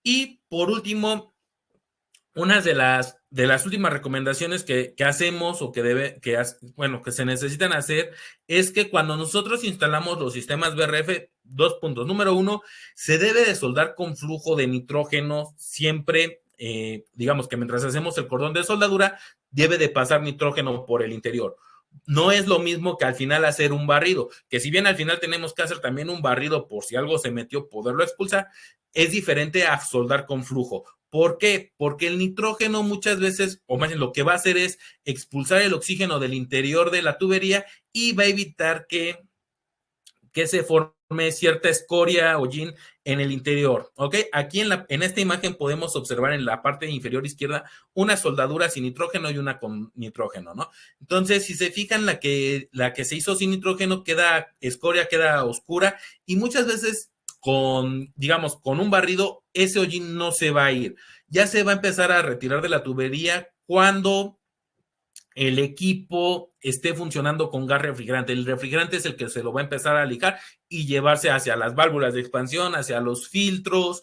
B: Y por último, una de las últimas recomendaciones que hacemos o que se necesitan hacer es que cuando nosotros instalamos los sistemas BRF, 2 puntos. Número 1, se debe de soldar con flujo de nitrógeno siempre, digamos que mientras hacemos el cordón de soldadura, debe de pasar nitrógeno por el interior. No es lo mismo que al final hacer un barrido, que si bien al final tenemos que hacer también un barrido por si algo se metió, poderlo expulsar, es diferente a soldar con flujo. ¿Por qué? Porque el nitrógeno muchas veces, o más bien lo que va a hacer es expulsar el oxígeno del interior de la tubería y va a evitar que se forme cierta escoria o hollín en el interior, ¿ok? Aquí en esta imagen podemos observar en la parte inferior izquierda una soldadura sin nitrógeno y una con nitrógeno, ¿no? Entonces, si se fijan, la que se hizo sin nitrógeno queda escoria, queda oscura y muchas veces con un barrido, ese hollín no se va a ir. Ya se va a empezar a retirar de la tubería cuando el equipo esté funcionando con gas refrigerante. El refrigerante es el que se lo va a empezar a lijar y llevarse hacia las válvulas de expansión, hacia los filtros,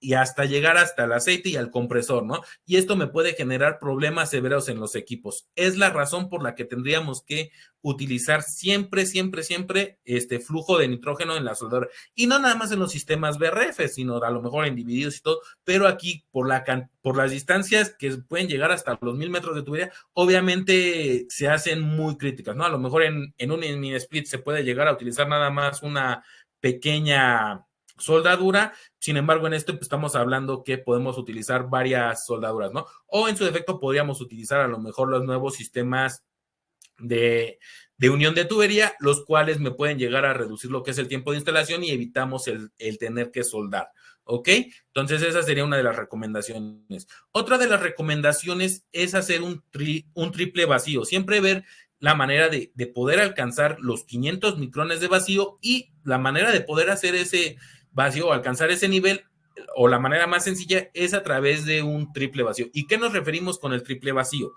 B: y hasta llegar hasta el aceite y al compresor, ¿no? Y esto me puede generar problemas severos en los equipos. Es la razón por la que tendríamos que utilizar siempre este flujo de nitrógeno en la soldadura. Y no nada más en los sistemas BRF, sino a lo mejor en divididos y todo, pero aquí por las distancias que pueden llegar hasta los 1000 metros de tubería, obviamente se hacen muy críticas, ¿no? A lo mejor en un mini split se puede llegar a utilizar nada más una pequeña soldadura, sin embargo en esto pues, estamos hablando que podemos utilizar varias soldaduras, ¿no? O en su defecto podríamos utilizar a lo mejor los nuevos sistemas de unión de tubería, los cuales me pueden llegar a reducir lo que es el tiempo de instalación y evitamos el tener que soldar, ¿ok? Entonces esa sería una de las recomendaciones. Otra de las recomendaciones es hacer un triple vacío, siempre ver la manera de poder alcanzar los 500 micrones de vacío y la manera de poder hacer ese vacío o alcanzar ese nivel o la manera más sencilla es a través de un triple vacío. ¿Y qué nos referimos con el triple vacío?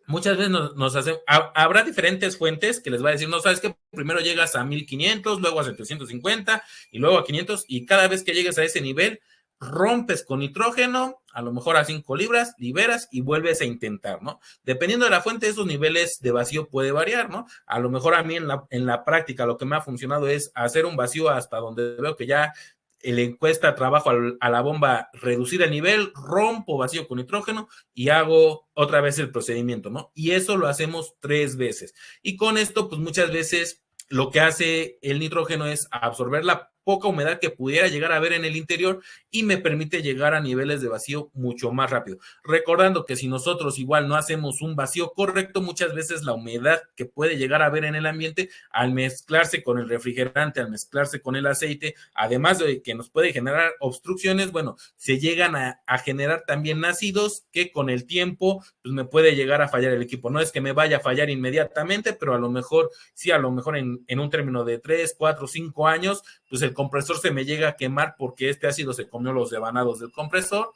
B: Muchas veces habrá diferentes fuentes que les va a decir, no, sabes que primero llegas a 1500, luego a 750 y luego a 500 y cada vez que llegues a ese nivel rompes con nitrógeno, a lo mejor a 5 libras, liberas y vuelves a intentar, ¿no? Dependiendo de la fuente, esos niveles de vacío puede variar, ¿no? A lo mejor a mí en la práctica lo que me ha funcionado es hacer un vacío hasta donde veo que ya le cuesta trabajo a la bomba reducir el nivel, rompo vacío con nitrógeno y hago otra vez el procedimiento, ¿no? Y eso lo hacemos 3 veces. Y con esto, pues muchas veces lo que hace el nitrógeno es absorber la poca humedad que pudiera llegar a haber en el interior y me permite llegar a niveles de vacío mucho más rápido. Recordando que si nosotros igual no hacemos un vacío correcto, muchas veces la humedad que puede llegar a haber en el ambiente, al mezclarse con el refrigerante, al mezclarse con el aceite, además de que nos puede generar obstrucciones, bueno, se llegan a generar también ácidos que con el tiempo pues me puede llegar a fallar el equipo. No es que me vaya a fallar inmediatamente, pero a lo mejor, sí, a lo mejor en un término de 3, 4, 5 años, pues el compresor se me llega a quemar porque este ácido se comió los devanados del compresor,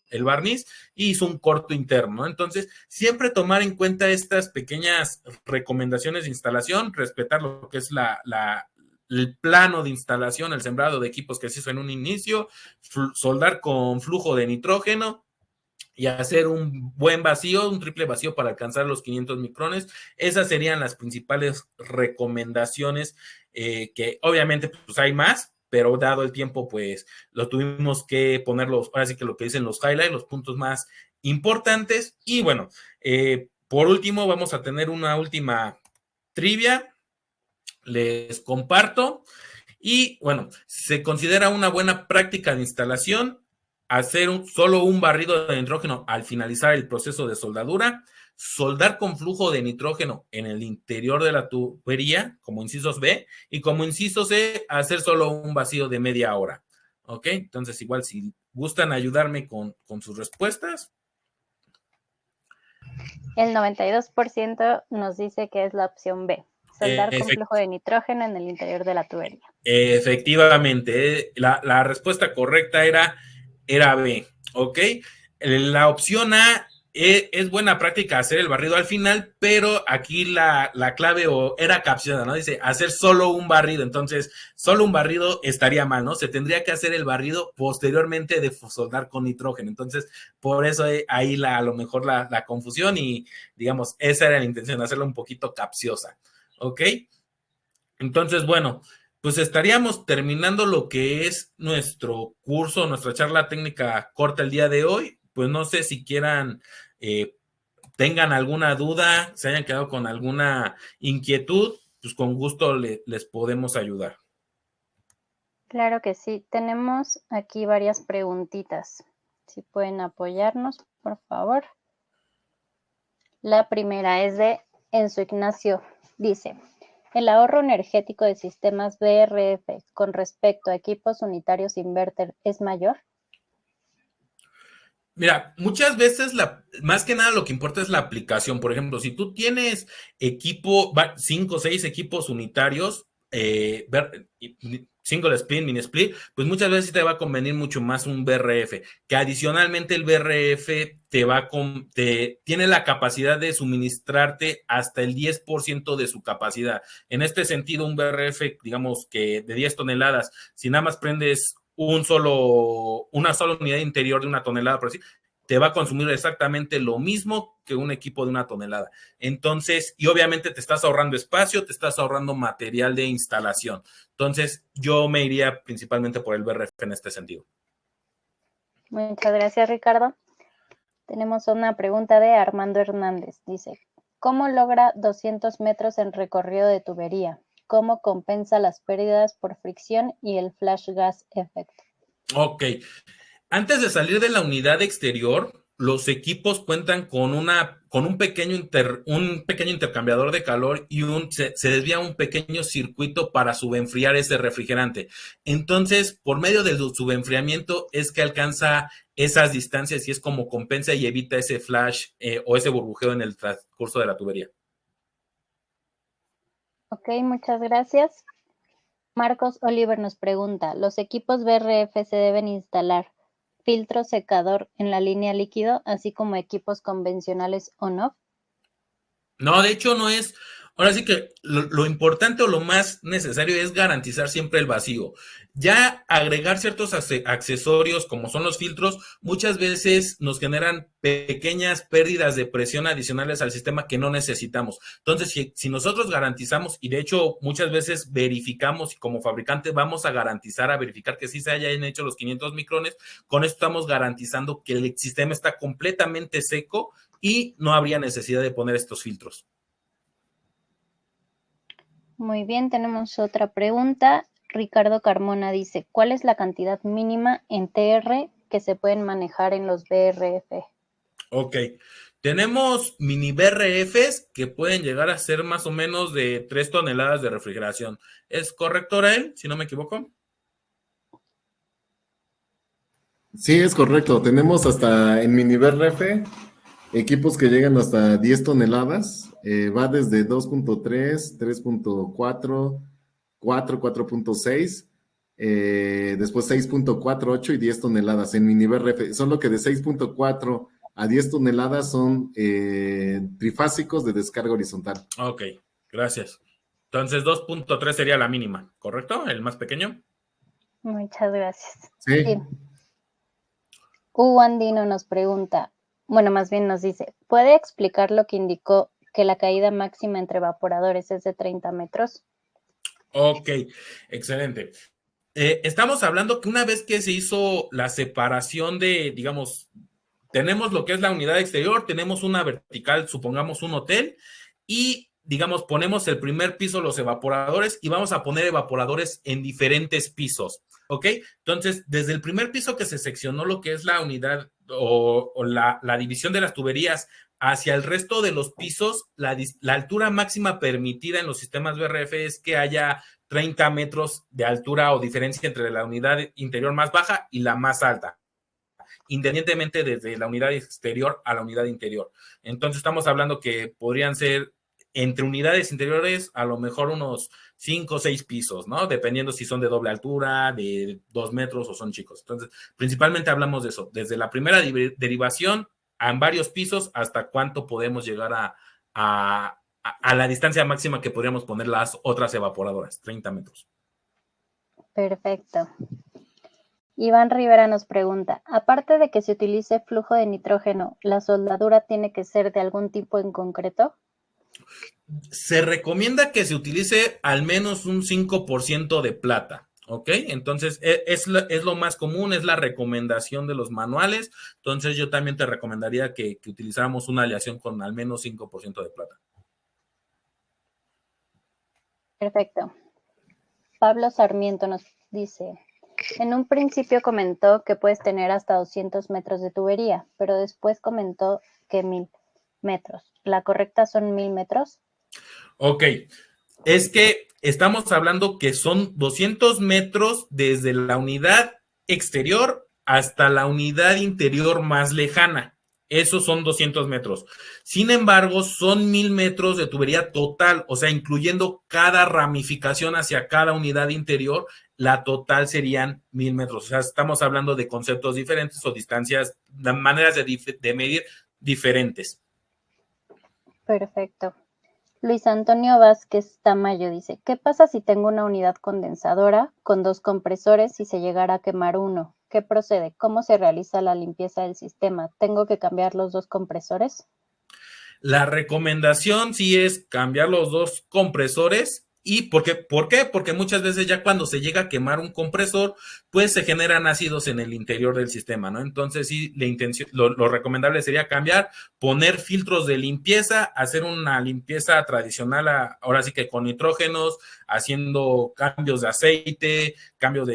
B: el barniz, y hizo un corto interno, ¿no? Entonces, siempre tomar en cuenta estas pequeñas recomendaciones de instalación, respetar lo que es el plano de instalación, el sembrado de equipos que se hizo en un inicio, soldar con flujo de nitrógeno y hacer un buen vacío, un triple vacío para alcanzar los 500 micrones. Esas serían las principales recomendaciones que obviamente pues hay más, pero dado el tiempo pues lo tuvimos que ponerlos, ahora sí que lo que dicen los highlights, los puntos más importantes. Y bueno, por último vamos a tener una última trivia, les comparto. Y bueno, se considera una buena práctica de instalación hacer solo un barrido de nitrógeno al finalizar el proceso de soldadura, soldar con flujo de nitrógeno en el interior de la tubería, como incisos B, y como inciso C, hacer solo un vacío de media hora. ¿Ok? Entonces, igual, si gustan ayudarme con sus respuestas.
A: El 92% nos dice que es la opción B, soldar con flujo de nitrógeno en el interior de la tubería.
B: Efectivamente, la respuesta correcta era B, ¿ok? La opción A es buena práctica hacer el barrido al final, pero aquí la clave era capciosa, ¿no? Dice hacer solo un barrido, entonces solo un barrido estaría mal, ¿no? Se tendría que hacer el barrido posteriormente de soldar con nitrógeno, entonces por eso ahí a lo mejor la confusión y digamos, esa era la intención, hacerla un poquito capciosa, ¿ok? Entonces, bueno, pues estaríamos terminando lo que es nuestro curso, nuestra charla técnica corta el día de hoy. Pues no sé si quieran, tengan alguna duda, se hayan quedado con alguna inquietud, pues con gusto les podemos ayudar.
A: Claro que sí, tenemos aquí varias preguntitas. Si pueden apoyarnos, por favor. La primera es de Enzo Ignacio. Dice, ¿el ahorro energético de sistemas BRF con respecto a equipos unitarios inverter es mayor?
B: Mira, muchas veces más que nada lo que importa es la aplicación. Por ejemplo, si tú tienes 5 o 6 equipos unitarios, single split, mini split, pues muchas veces te va a convenir mucho más un BRF, que adicionalmente el BRF tiene la capacidad de suministrarte hasta el 10% de su capacidad. En este sentido, un BRF, digamos que de 10 toneladas, si nada más prendes una sola unidad interior de 1 tonelada, por así, te va a consumir exactamente lo mismo que un equipo de 1 tonelada. Entonces, y obviamente te estás ahorrando espacio, te estás ahorrando material de instalación. Entonces, yo me iría principalmente por el BRF en este sentido.
A: Muchas gracias, Ricardo. Tenemos una pregunta de Armando Hernández. Dice, ¿cómo logra 200 metros en recorrido de tubería? ¿Cómo compensa las pérdidas por fricción y el flash gas effect?
B: Ok. Antes de salir de la unidad exterior, los equipos cuentan con un pequeño intercambiador de calor y se desvía un pequeño circuito para subenfriar ese refrigerante. Entonces, por medio del subenfriamiento es que alcanza esas distancias y es como compensa y evita ese flash o ese burbujeo en el transcurso de la tubería.
A: Ok, muchas gracias. Marcos Oliver nos pregunta, ¿los equipos BRF se deben instalar filtro secador en la línea líquido, así como equipos convencionales on-off?
B: No, de hecho no es. Ahora sí que lo importante o lo más necesario es garantizar siempre el vacío. Ya agregar ciertos accesorios como son los filtros, muchas veces nos generan pequeñas pérdidas de presión adicionales al sistema que no necesitamos. Entonces, si nosotros garantizamos, y de hecho muchas veces verificamos y como fabricante vamos a verificar que sí se hayan hecho los 500 micrones, con esto estamos garantizando que el sistema está completamente seco y no habría necesidad de poner estos filtros.
A: Muy bien, tenemos otra pregunta. Ricardo Carmona dice, ¿cuál es la cantidad mínima en TR que se pueden manejar en los BRF?
B: Ok, tenemos mini BRFs que pueden llegar a ser más o menos de 3 toneladas de refrigeración. ¿Es correcto, Rael, si no me equivoco?
C: Sí, es correcto. Tenemos hasta en mini BRF equipos que llegan hasta 10 toneladas. Va desde 2.3, 3.4, 4, 4.6, después 6.4, 8 y 10 toneladas en mini BRF. Solo que de 6.4 a 10 toneladas son trifásicos de descarga horizontal.
B: Ok, gracias. Entonces 2.3 sería la mínima, ¿correcto? ¿El más pequeño?
A: Muchas gracias.
C: Sí.
A: Hugo Andino nos pregunta, bueno, más bien nos dice, ¿puede explicar lo que indicó que la caída máxima entre evaporadores es de 30 metros?
B: Ok, excelente. Estamos hablando que una vez que se hizo la separación de, digamos, tenemos lo que es la unidad exterior, tenemos una vertical, supongamos un hotel, y, digamos, ponemos el primer piso los evaporadores y vamos a poner evaporadores en diferentes pisos. ¿Ok? Entonces, desde el primer piso que se seccionó lo que es la unidad o la división de las tuberías hacia el resto de los pisos, la altura máxima permitida en los sistemas BRF es que haya 30 metros de altura o diferencia entre la unidad interior más baja y la más alta, independientemente desde la unidad exterior a la unidad interior. Entonces estamos hablando que podrían ser entre unidades interiores a lo mejor unos 5 o 6 pisos, ¿no? Dependiendo si son de doble altura, de 2 metros o son chicos. Entonces, principalmente hablamos de eso, desde la primera derivación en varios pisos hasta cuánto podemos llegar a la distancia máxima que podríamos poner las otras evaporadoras, 30 metros.
A: Perfecto. Iván Rivera nos pregunta, aparte de que se utilice flujo de nitrógeno, ¿la soldadura tiene que ser de algún tipo en concreto?
B: Se recomienda que se utilice al menos un 5% de plata, ¿ok? Entonces, es lo más común, es la recomendación de los manuales. Entonces, yo también te recomendaría que utilizáramos una aleación con al menos 5% de plata.
A: Perfecto. Pablo Sarmiento nos dice, en un principio comentó que puedes tener hasta 200 metros de tubería, pero después comentó que 1000 metros. ¿La correcta son 1000 metros?
B: Ok, es que estamos hablando que son 200 metros desde la unidad exterior hasta la unidad interior más lejana. Esos son 200 metros. Sin embargo, son 1000 metros de tubería total, o sea, incluyendo cada ramificación hacia cada unidad interior, la total serían 1000 metros. O sea, estamos hablando de conceptos diferentes o distancias, maneras de medir diferentes.
A: Perfecto. Luis Antonio Vázquez Tamayo dice, ¿qué pasa si tengo una unidad condensadora con 2 compresores y se llegara a quemar uno? ¿Qué procede? ¿Cómo se realiza la limpieza del sistema? ¿Tengo que cambiar los 2 compresores?
B: La recomendación sí es cambiar los 2 compresores. ¿Y por qué? Porque muchas veces ya cuando se llega a quemar un compresor, pues se generan ácidos en el interior del sistema, ¿no? Entonces sí, lo recomendable sería cambiar, poner filtros de limpieza, hacer una limpieza tradicional, ahora sí que con nitrógenos, haciendo cambios de aceite, cambios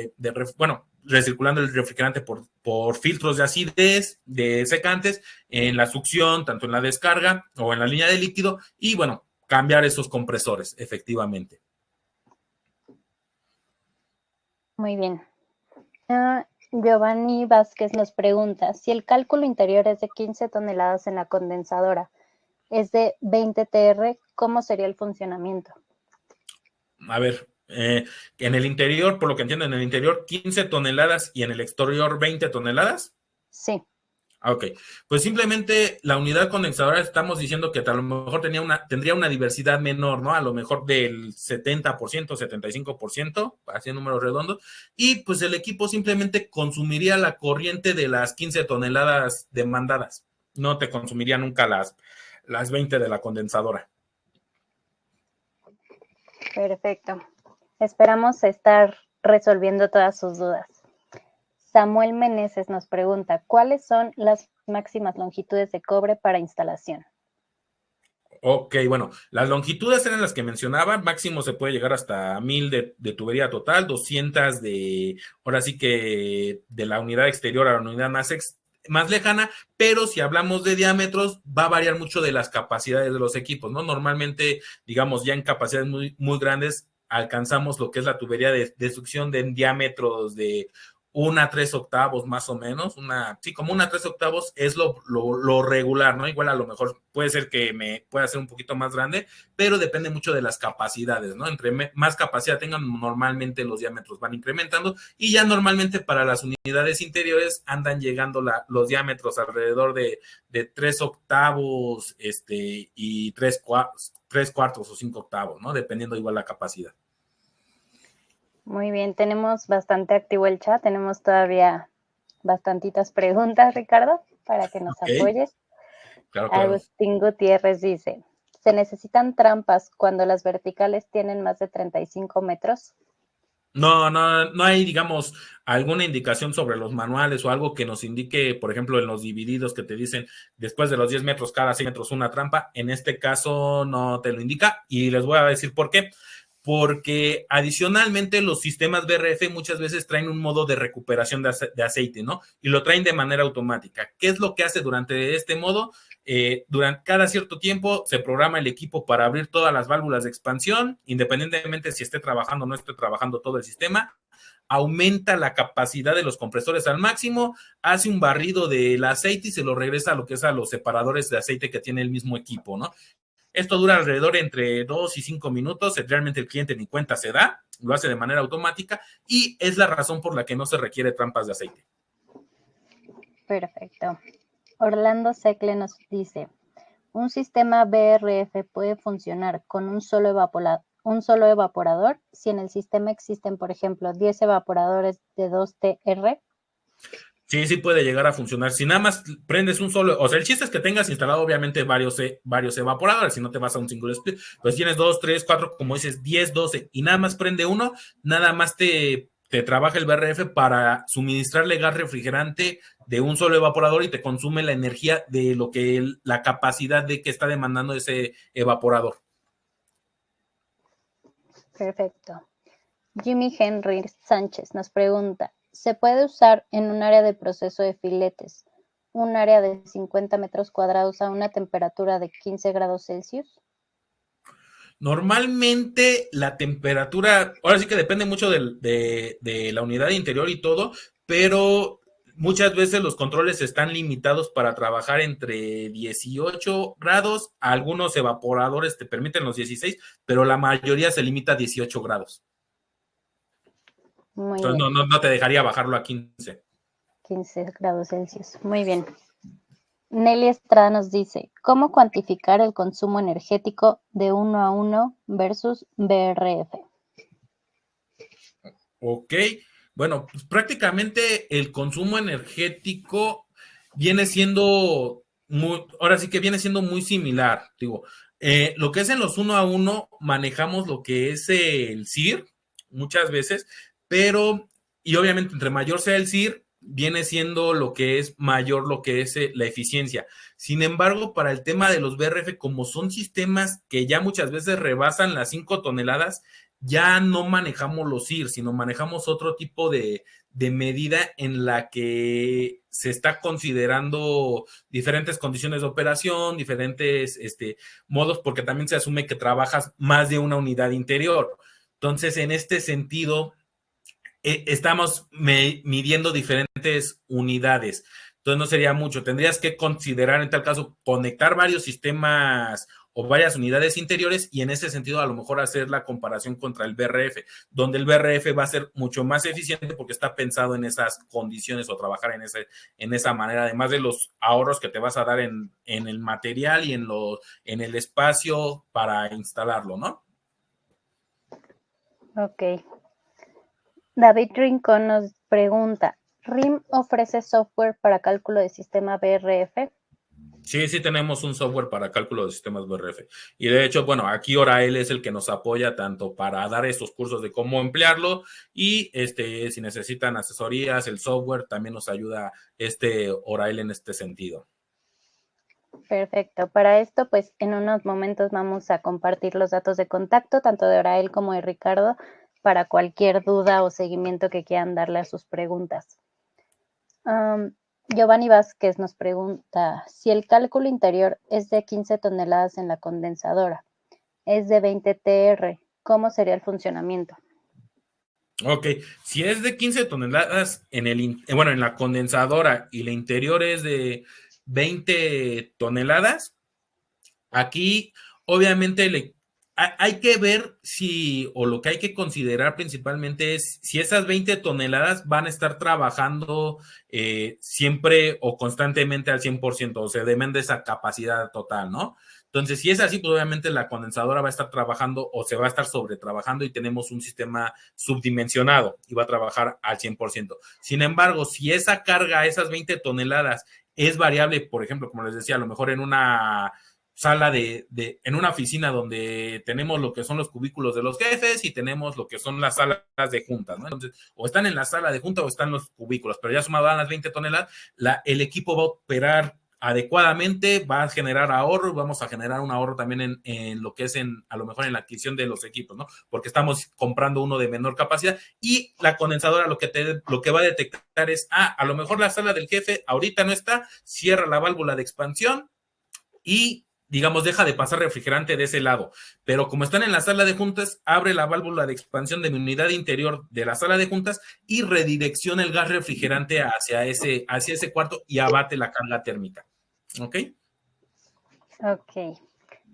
B: recirculando el refrigerante por filtros de acidez, de secantes, en la succión, tanto en la descarga o en la línea de líquido, y bueno, cambiar esos compresores, efectivamente.
A: Muy bien. Giovanni Vázquez nos pregunta, si el cálculo interior es de 15 toneladas en la condensadora, es de 20 TR, ¿cómo sería el funcionamiento?
B: A ver, en el interior, por lo que entiendo, en el interior 15 toneladas y en el exterior 20 toneladas.
A: Sí.
B: Ok, pues simplemente la unidad condensadora estamos diciendo que a lo mejor tendría una diversidad menor, ¿no? A lo mejor del 70%, 75%, haciendo números redondos, y pues el equipo simplemente consumiría la corriente de las 15 toneladas demandadas. No te consumiría nunca las 20 de la condensadora.
A: Perfecto. Esperamos estar resolviendo todas sus dudas. Samuel Meneses nos pregunta, ¿cuáles son las máximas longitudes de cobre para instalación?
B: Ok, bueno, las longitudes eran las que mencionaba, máximo se puede llegar hasta 1000 de tubería total, 200 ahora sí que de la unidad exterior a la unidad más lejana, pero si hablamos de diámetros, va a variar mucho de las capacidades de los equipos, ¿no? Normalmente, digamos, ya en capacidades muy, muy grandes, alcanzamos lo que es la tubería de succión de diámetros de 1 a 3 octavos más o menos, como 1 a 3 octavos es lo regular, ¿no? Igual a lo mejor puede ser que me pueda ser un poquito más grande, pero depende mucho de las capacidades, ¿no? Entre más capacidad tengan, normalmente los diámetros van incrementando y ya normalmente para las unidades interiores andan llegando los diámetros alrededor de 3 octavos y 3 cuartos o 5 octavos, ¿no? Dependiendo igual la capacidad.
A: Muy bien, tenemos bastante activo el chat, tenemos todavía bastantitas preguntas, Ricardo, para que nos apoyes.
B: Claro.
A: Agustín Gutiérrez dice, ¿se necesitan trampas cuando las verticales tienen más de 35 metros?
B: No hay, digamos, alguna indicación sobre los manuales o algo que nos indique, por ejemplo, en los divididos que te dicen después de los 10 metros, cada 6 metros una trampa. En este caso no te lo indica y les voy a decir por qué. porque adicionalmente los sistemas BRF muchas veces traen un modo de recuperación de aceite, ¿no? Y lo traen de manera automática. ¿Qué es lo que hace durante este modo? Durante cada cierto tiempo se programa el equipo para abrir todas las válvulas de expansión, independientemente si esté trabajando o no esté trabajando todo el sistema, aumenta la capacidad de los compresores al máximo, hace un barrido del aceite y se lo regresa a lo que es a los separadores de aceite que tiene el mismo equipo, ¿no? Esto dura alrededor entre 2 y 5 minutos, realmente el cliente ni cuenta se da, lo hace de manera automática y es la razón por la que no se requiere trampas de aceite.
A: Perfecto. Orlando Secle nos dice, ¿un sistema BRF puede funcionar con un solo evaporador si en el sistema existen, por ejemplo, 10 evaporadores de 2TR?
B: Sí puede llegar a funcionar. Si nada más prendes un solo, o sea, el chiste es que tengas instalado obviamente varios evaporadores, si no te vas a un single split, pues tienes 2, 3, 4, como dices, 10, 12, y nada más prende uno, nada más te trabaja el BRF para suministrarle gas refrigerante de un solo evaporador y te consume la energía de lo que la capacidad de que está demandando ese evaporador.
A: Perfecto. Jimmy Henry Sánchez nos pregunta, ¿se puede usar en un área de proceso de filetes un área de 50 metros cuadrados a una temperatura de 15 grados Celsius?
B: Normalmente la temperatura, ahora sí que depende mucho de la unidad interior y todo, pero muchas veces los controles están limitados para trabajar entre 18 grados, algunos evaporadores te permiten los 16, pero la mayoría se limita a 18 grados.
A: Muy
B: Entonces
A: bien.
B: no te dejaría bajarlo a 15.
A: 15 grados Celsius. Muy bien. Nelly Estrada nos dice, ¿cómo cuantificar el consumo energético de 1 a 1 versus BRF?
B: Ok, bueno, pues prácticamente el consumo energético viene siendo ahora sí que viene siendo muy similar. Digo, lo que es en los 1 a 1 manejamos lo que es el CIR muchas veces, pero, y obviamente entre mayor sea el CIR, viene siendo lo que es mayor lo que es la eficiencia. Sin embargo, para el tema de los BRF, como son sistemas que ya muchas veces rebasan las 5 toneladas, ya no manejamos los CIR, sino manejamos otro tipo de medida en la que se está considerando diferentes condiciones de operación, diferentes modos, porque también se asume que trabajas más de una unidad interior. Entonces, en este sentido, estamos midiendo diferentes unidades. Entonces, no sería mucho. Tendrías que considerar, en tal caso, conectar varios sistemas o varias unidades interiores y en ese sentido a lo mejor hacer la comparación contra el BRF, donde el BRF va a ser mucho más eficiente porque está pensado en esas condiciones o trabajar en esa manera, además de los ahorros que te vas a dar en el material y en el espacio para instalarlo, ¿no?
A: Ok. David Rincón nos pregunta, ¿RIM ofrece software para cálculo de sistema BRF?
B: Sí tenemos un software para cálculo de sistemas BRF. Y de hecho, bueno, aquí Orael es el que nos apoya tanto para dar estos cursos de cómo emplearlo y si necesitan asesorías, el software también nos ayuda Orael en este sentido.
A: Perfecto. Para esto, pues en unos momentos vamos a compartir los datos de contacto, tanto de Orael como de Ricardo, para cualquier duda o seguimiento que quieran darle a sus preguntas. Giovanni Vázquez nos pregunta, si el cálculo interior es de 15 toneladas en la condensadora, es de 20 TR, ¿cómo sería el funcionamiento?
B: Ok, si es de 15 toneladas en la condensadora y la interior es de 20 toneladas, aquí obviamente hay que ver o lo que hay que considerar principalmente es si esas 20 toneladas van a estar trabajando siempre o constantemente al 100%, o sea, depende de esa capacidad total, ¿no? Entonces, si es así, pues obviamente la condensadora va a estar trabajando o se va a estar sobretrabajando y tenemos un sistema subdimensionado y va a trabajar al 100%. Sin embargo, si esa carga, esas 20 toneladas es variable, por ejemplo, como les decía, a lo mejor en una sala en una oficina donde tenemos lo que son los cubículos de los jefes y tenemos lo que son las salas de juntas, ¿no? Entonces, o están en la sala de junta o están los cubículos, pero ya sumado a las 20 toneladas, el equipo va a operar adecuadamente, va a generar ahorro, vamos a generar un ahorro también en lo que es a lo mejor en la adquisición de los equipos, ¿no? Porque estamos comprando uno de menor capacidad y la condensadora lo que va a detectar es, a lo mejor la sala del jefe ahorita no está, cierra la válvula de expansión y digamos, deja de pasar refrigerante de ese lado, pero como están en la sala de juntas, abre la válvula de expansión de mi unidad interior de la sala de juntas y redirecciona el gas refrigerante hacia ese cuarto y abate la carga térmica. ¿Ok?
A: Ok.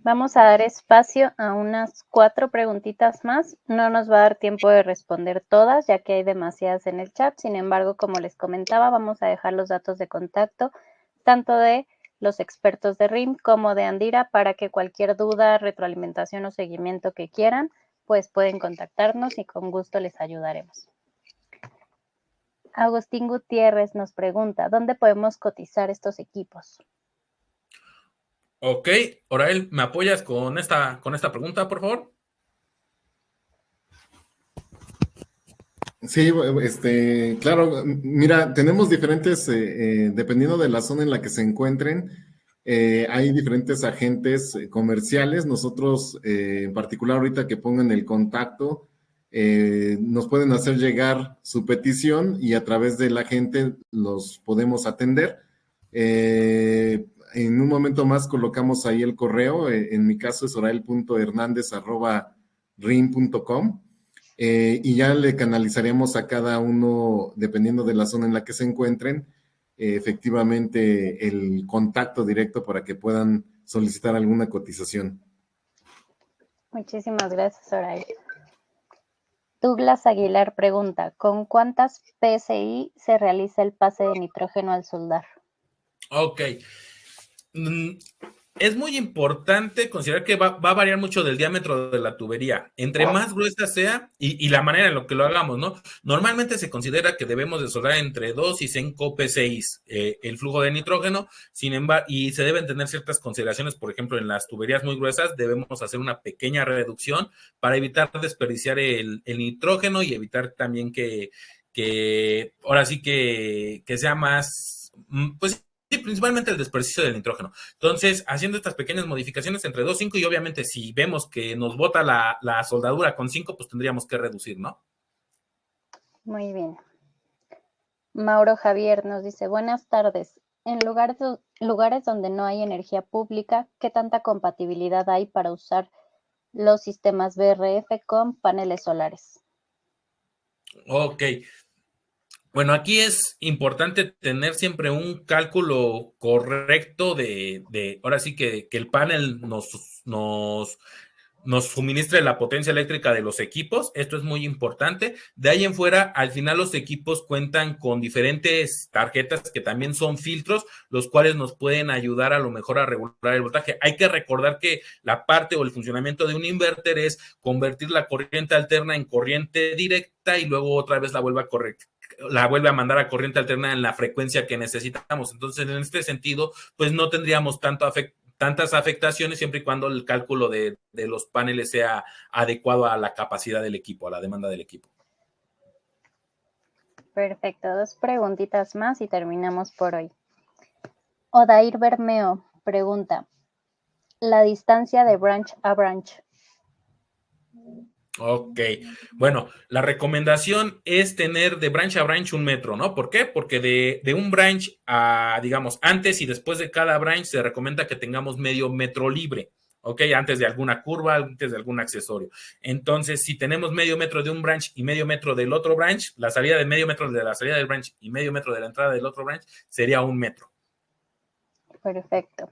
A: Vamos a dar espacio a unas 4 preguntitas más. No nos va a dar tiempo de responder todas, ya que hay demasiadas en el chat. Sin embargo, como les comentaba, vamos a dejar los datos de contacto, tanto de los expertos de RIM como de Andira, para que cualquier duda, retroalimentación o seguimiento que quieran, pues pueden contactarnos y con gusto les ayudaremos. Agustín Gutiérrez nos pregunta, ¿dónde podemos cotizar estos equipos?
B: Ok, Orael, ¿me apoyas con esta pregunta, por favor?
C: Sí, claro, mira, tenemos diferentes, dependiendo de la zona en la que se encuentren, hay diferentes agentes comerciales. Nosotros, en particular, ahorita que pongan el contacto, nos pueden hacer llegar su petición y a través del agente los podemos atender. En un momento más colocamos ahí el correo. En mi caso es orael.hernandez@rin.com. Y ya le canalizaremos a cada uno, dependiendo de la zona en la que se encuentren, efectivamente el contacto directo para que puedan solicitar alguna cotización.
A: Muchísimas gracias, Orael. Douglas Aguilar pregunta, ¿con cuántas PSI se realiza el pase de nitrógeno al soldar?
B: Ok. Es muy importante considerar que va a variar mucho del diámetro de la tubería. Entre más gruesa sea y la manera en la que lo hagamos, ¿no? Normalmente se considera que debemos de soldar entre 2 y 5 P6 el flujo de nitrógeno, sin embargo, y se deben tener ciertas consideraciones, por ejemplo, en las tuberías muy gruesas debemos hacer una pequeña reducción para evitar desperdiciar el nitrógeno y evitar también que ahora sí que sea más, pues sí, principalmente el desperdicio del nitrógeno. Entonces, haciendo estas pequeñas modificaciones entre 2, 5 y obviamente si vemos que nos bota la soldadura con 5, pues tendríamos que reducir, ¿no?
A: Muy bien. Mauro Javier nos dice, buenas tardes. En lugares donde no hay energía pública, ¿qué tanta compatibilidad hay para usar los sistemas BRF con paneles solares?
B: Ok. Bueno, aquí es importante tener siempre un cálculo correcto ahora sí que el panel nos suministre la potencia eléctrica de los equipos. Esto es muy importante. De ahí en fuera, al final los equipos cuentan con diferentes tarjetas que también son filtros, los cuales nos pueden ayudar a lo mejor a regular el voltaje. Hay que recordar que la parte o el funcionamiento de un inverter es convertir la corriente alterna en corriente directa y luego otra vez la vuelve a mandar a corriente alterna en la frecuencia que necesitamos. Entonces, en este sentido, pues no tendríamos tantas afectaciones siempre y cuando el cálculo de los paneles sea adecuado a la capacidad del equipo, a la demanda del equipo.
A: Perfecto, 2 preguntitas más y terminamos por hoy. Odair Bermeo pregunta, la distancia de branch a branch.
B: Ok, bueno, la recomendación es tener de branch a branch 1 metro, ¿no? ¿Por qué? Porque de un branch a, digamos, antes y después de cada branch se recomienda que tengamos medio metro libre, ¿ok? Antes de alguna curva, antes de algún accesorio. Entonces, si tenemos medio metro de un branch y medio metro del otro branch, la salida de medio metro de la salida del branch y medio metro de la entrada del otro branch sería 1 metro.
A: Perfecto.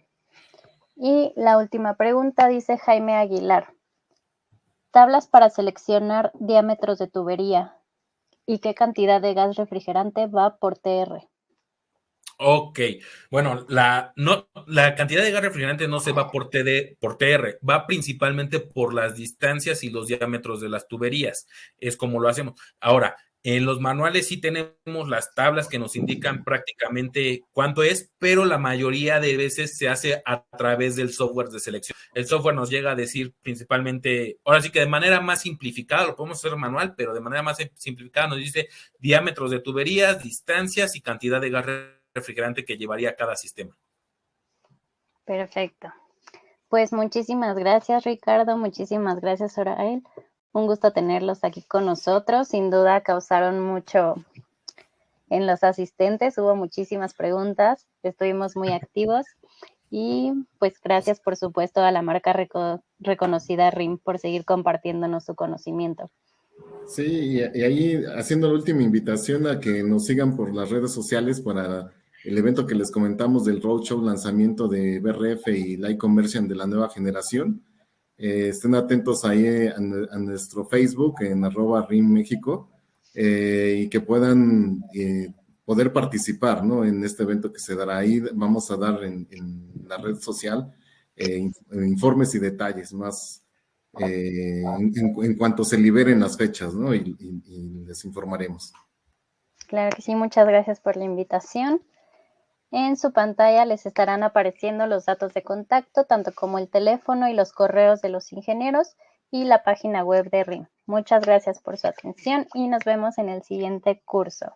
A: Y la última pregunta dice Jaime Aguilar. Tablas para seleccionar diámetros de tubería y qué cantidad de gas refrigerante va por TR.
B: Ok, bueno, la cantidad de gas refrigerante no se va por TR, va principalmente por las distancias y los diámetros de las tuberías, es como lo hacemos. Ahora, en los manuales sí tenemos las tablas que nos indican prácticamente cuánto es, pero la mayoría de veces se hace a través del software de selección. El software nos llega a decir principalmente, ahora sí que de manera más simplificada, lo podemos hacer manual, pero de manera más simplificada nos dice diámetros de tuberías, distancias y cantidad de gas refrigerante que llevaría cada sistema.
A: Perfecto. Pues muchísimas gracias, Ricardo. Muchísimas gracias, Orael. Un gusto tenerlos aquí con nosotros. Sin duda causaron mucho en los asistentes. Hubo muchísimas preguntas. Estuvimos muy activos. Y pues gracias, por supuesto, a la marca reconocida RIM por seguir compartiéndonos su conocimiento.
C: Sí, y ahí haciendo la última invitación a que nos sigan por las redes sociales para el evento que les comentamos del Roadshow, lanzamiento de BRF y Light Conversion de la nueva generación. Estén atentos ahí a nuestro Facebook en @RIM México y que puedan poder participar, ¿no? En este evento que se dará ahí. Vamos a dar en la red social informes y detalles más en cuanto se liberen las fechas, ¿no? Y les informaremos.
A: Claro que sí, muchas gracias por la invitación. En su pantalla les estarán apareciendo los datos de contacto, tanto como el teléfono y los correos de los ingenieros y la página web de RIM. Muchas gracias por su atención y nos vemos en el siguiente curso.